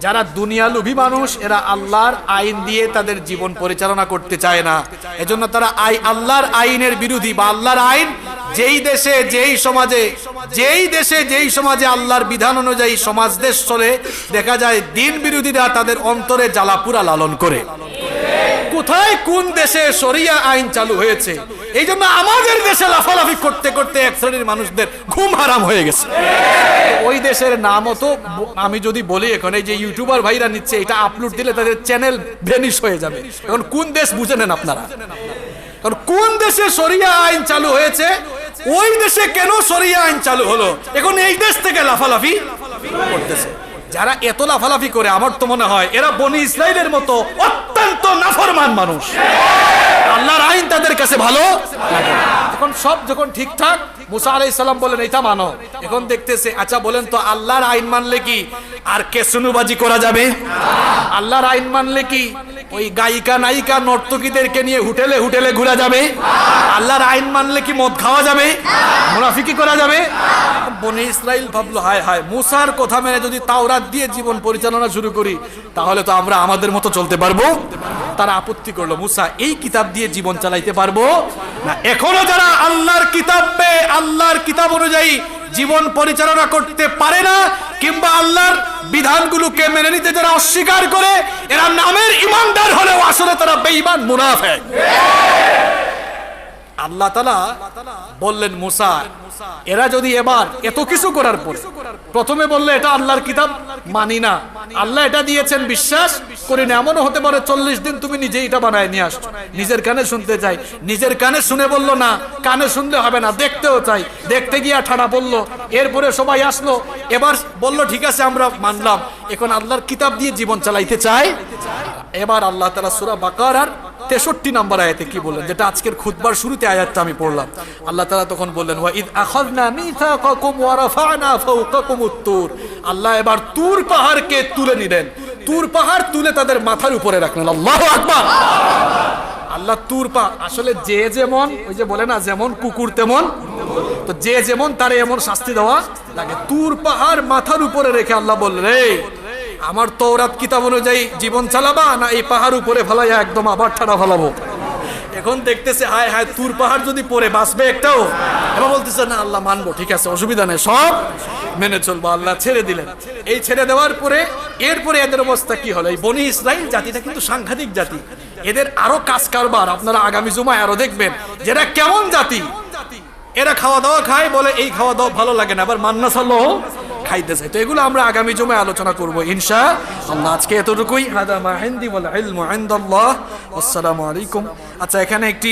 যারা দুনিয়ালোভী মানুষ, এরা আল্লাহর আইন দিয়ে তাদের জীবন পরিচালনা করতে চায় না, এজন্য তারা আল্লাহর আইনের বিরোধী, বা আল্লাহর আইন যেই দেশে যেই সমাজে আল্লাহর বিধান অনুযায়ী সমাজ দেশ চলে, দেখা যায় দিন বিরোধীরা তাদের অন্তরে জ্বালাপুরা লালন করে। কোথায় কোন দেশে শরিয়া আইন চালু হয়েছে, এই জন্য আমাদের দেশে লাফালাফি করতে করতে এক শ্রেণীর মানুষদের ঘুম হারাম হয়ে গেছে। ওই দেশের নামও তো আমি যদি বলি, এখন এই যে ইউটিউবার ভাইরা নিচ্ছে, এটা আপলোড দিলে তাদের চ্যানেল ভ্যানিশ হয়ে যাবে। এখন কোন দেশ বুঝে নেন আপনারা, কারণ কোন দেশে শরিয়া আইন চালু হয়েছে, ওই দেশে কেন শরিয়া আইন চালু হলো, এখন এই দেশ থেকে লাফালাফি করতেছে। যারা এত লাফালাফি করে, আমার তো মনে হয় এরা বনি ইসরাইলের মতো অত্যন্ত নাফরমান মানুষ, আল্লাহর আইন তাদের কাছে ভালো লাগে। এখন সব যখন ঠিকঠাক, মুসা আলাইহিস সালাম বলেন এটা মানো। এখন দেখতেছে, আচ্ছা বলেন তো আল্লাহর আইন মানলে কি আর কেসনুবাজি করা যাবে? আল্লাহর আইন মানলে কি ওই গায়িকা নায়িকা নর্তকীদেরকে নিয়ে হোটেলে হোটেলে ঘোরা যাবে? আল্লাহর আইন মানলে কি মদ খাওয়া যাবে? মুনাফিকি করা যাবে? বনি ইসরাইল ভাবলো, হায় হায়, মুসার কথা মেনে যদি তাওরাত দিয়ে জীবন পরিচালনা শুরু করি, তাহলে তো আমরা আমাদের মতো চলতে পারবো। তারা আপত্তি করলো, মুসা এই কিতাব দিয়ে জীবন চালাইতে পারবো না। এখনো যারা আল্লাহর কিতাব অনুযায়ী জীবন পরিচালনা করতে পারে না, কিংবা আল্লাহর বিধানগুলোকে মেনে নিতে যারা অস্বীকার করে, এরা নামের ইমানদার হলেও আসলে তারা বেঈমান মুনাফিক। আল্লাহ তাআলা বললেন, মুসা এরা যদি এবার এত কিছু করার পর প্রথমে বললে এটা আল্লাহর কিতাব মানি না, আল্লাহ এটা দিয়েছেন বিশ্বাস করি না, এমনও হতে পারে 40 দিন তুমি নিজে এটা বানায় নিয়ে আসছো, নিজের কানে শুনতে চাই, নিজের কানে শুনে বললো না, কানে শুনলে হবে না, দেখতেও চাই, দেখতে গিয়া ঠাড়া বললো, এরপরে সবাই আসলো, এবার বললো ঠিক আছে আমরা মানলাম, এখন আল্লাহর কিতাব দিয়ে জীবন চালাইতে চাই। এবার আল্লাহ তাআলা সূরা বাকারার 63 নম্বর আয়াতে কি বললেন, যেটা আজকের খুতবার শুরুতে আয়াতটা আমি পড়লাম। আল্লাহ তাআলা তখন বললেন, ওয়া ইদ আখাযনা মিসাকাকুম ওয়া রাফা'না ফাওকাকুমুত তুর। আল্লাহ এবার তুর পাহাড়কে তুলে নিলেন, তুর পাহাড় তুলে তাদের মাথার উপরে রাখলেন। আল্লাহু আকবার। আল্লাহ তুর পাহাড়, আসলে যে যেমন, ওই যে বলে না যেমন কুকুর তেমন, তো যে যেমন তারে এমন শাস্তি দেওয়া লাগে। তুর পাহাড় মাথার উপরে রেখে আল্লাহ বললেন, এই আমার তাওরাত কিতাব অনুযায়ী জীবন চালাবা না এই পাহাড় উপরে ফেলাইয়া একদম আবার ঠাড়া ফেলাবো? এখন দেখতেছে হায় হায়, তুর পাহাড় যদি পরে বাঁচবে একটাও? এবার বলতেছে না আল্লাহ মানবো, ঠিক আছে অসুবিধা নেই, সব মেনে চলবো। আল্লাহ ছেড়ে দিলেন। এই ছেড়ে দেওয়ার পরে এরপরে এদের অবস্থা কি হলো? এই বনি ইসরাইল জাতিটা কিন্তু সাংঘাতিক জাতি, এদের আরো কাজ কারবার আপনারা আগামী জুমায় আরো দেখবেন, যেটা কেমন জাতি। এরা খাওয়া দাওয়া খায়, বলে এই খাওয়া দাওয়া ভালো লাগে না, আবার মান্না সাল্লাহ খাইতে চাই। তো এগুলো আমরা আগামী জুমায় আলোচনা করব ইনশাআল্লাহ। আজকে এতটুকুই। হাদা মা ইনদি ওয়াল ইলমু ইনদাল্লাহ। আসসালামু আলাইকুম। আচ্ছা, এখানে একটি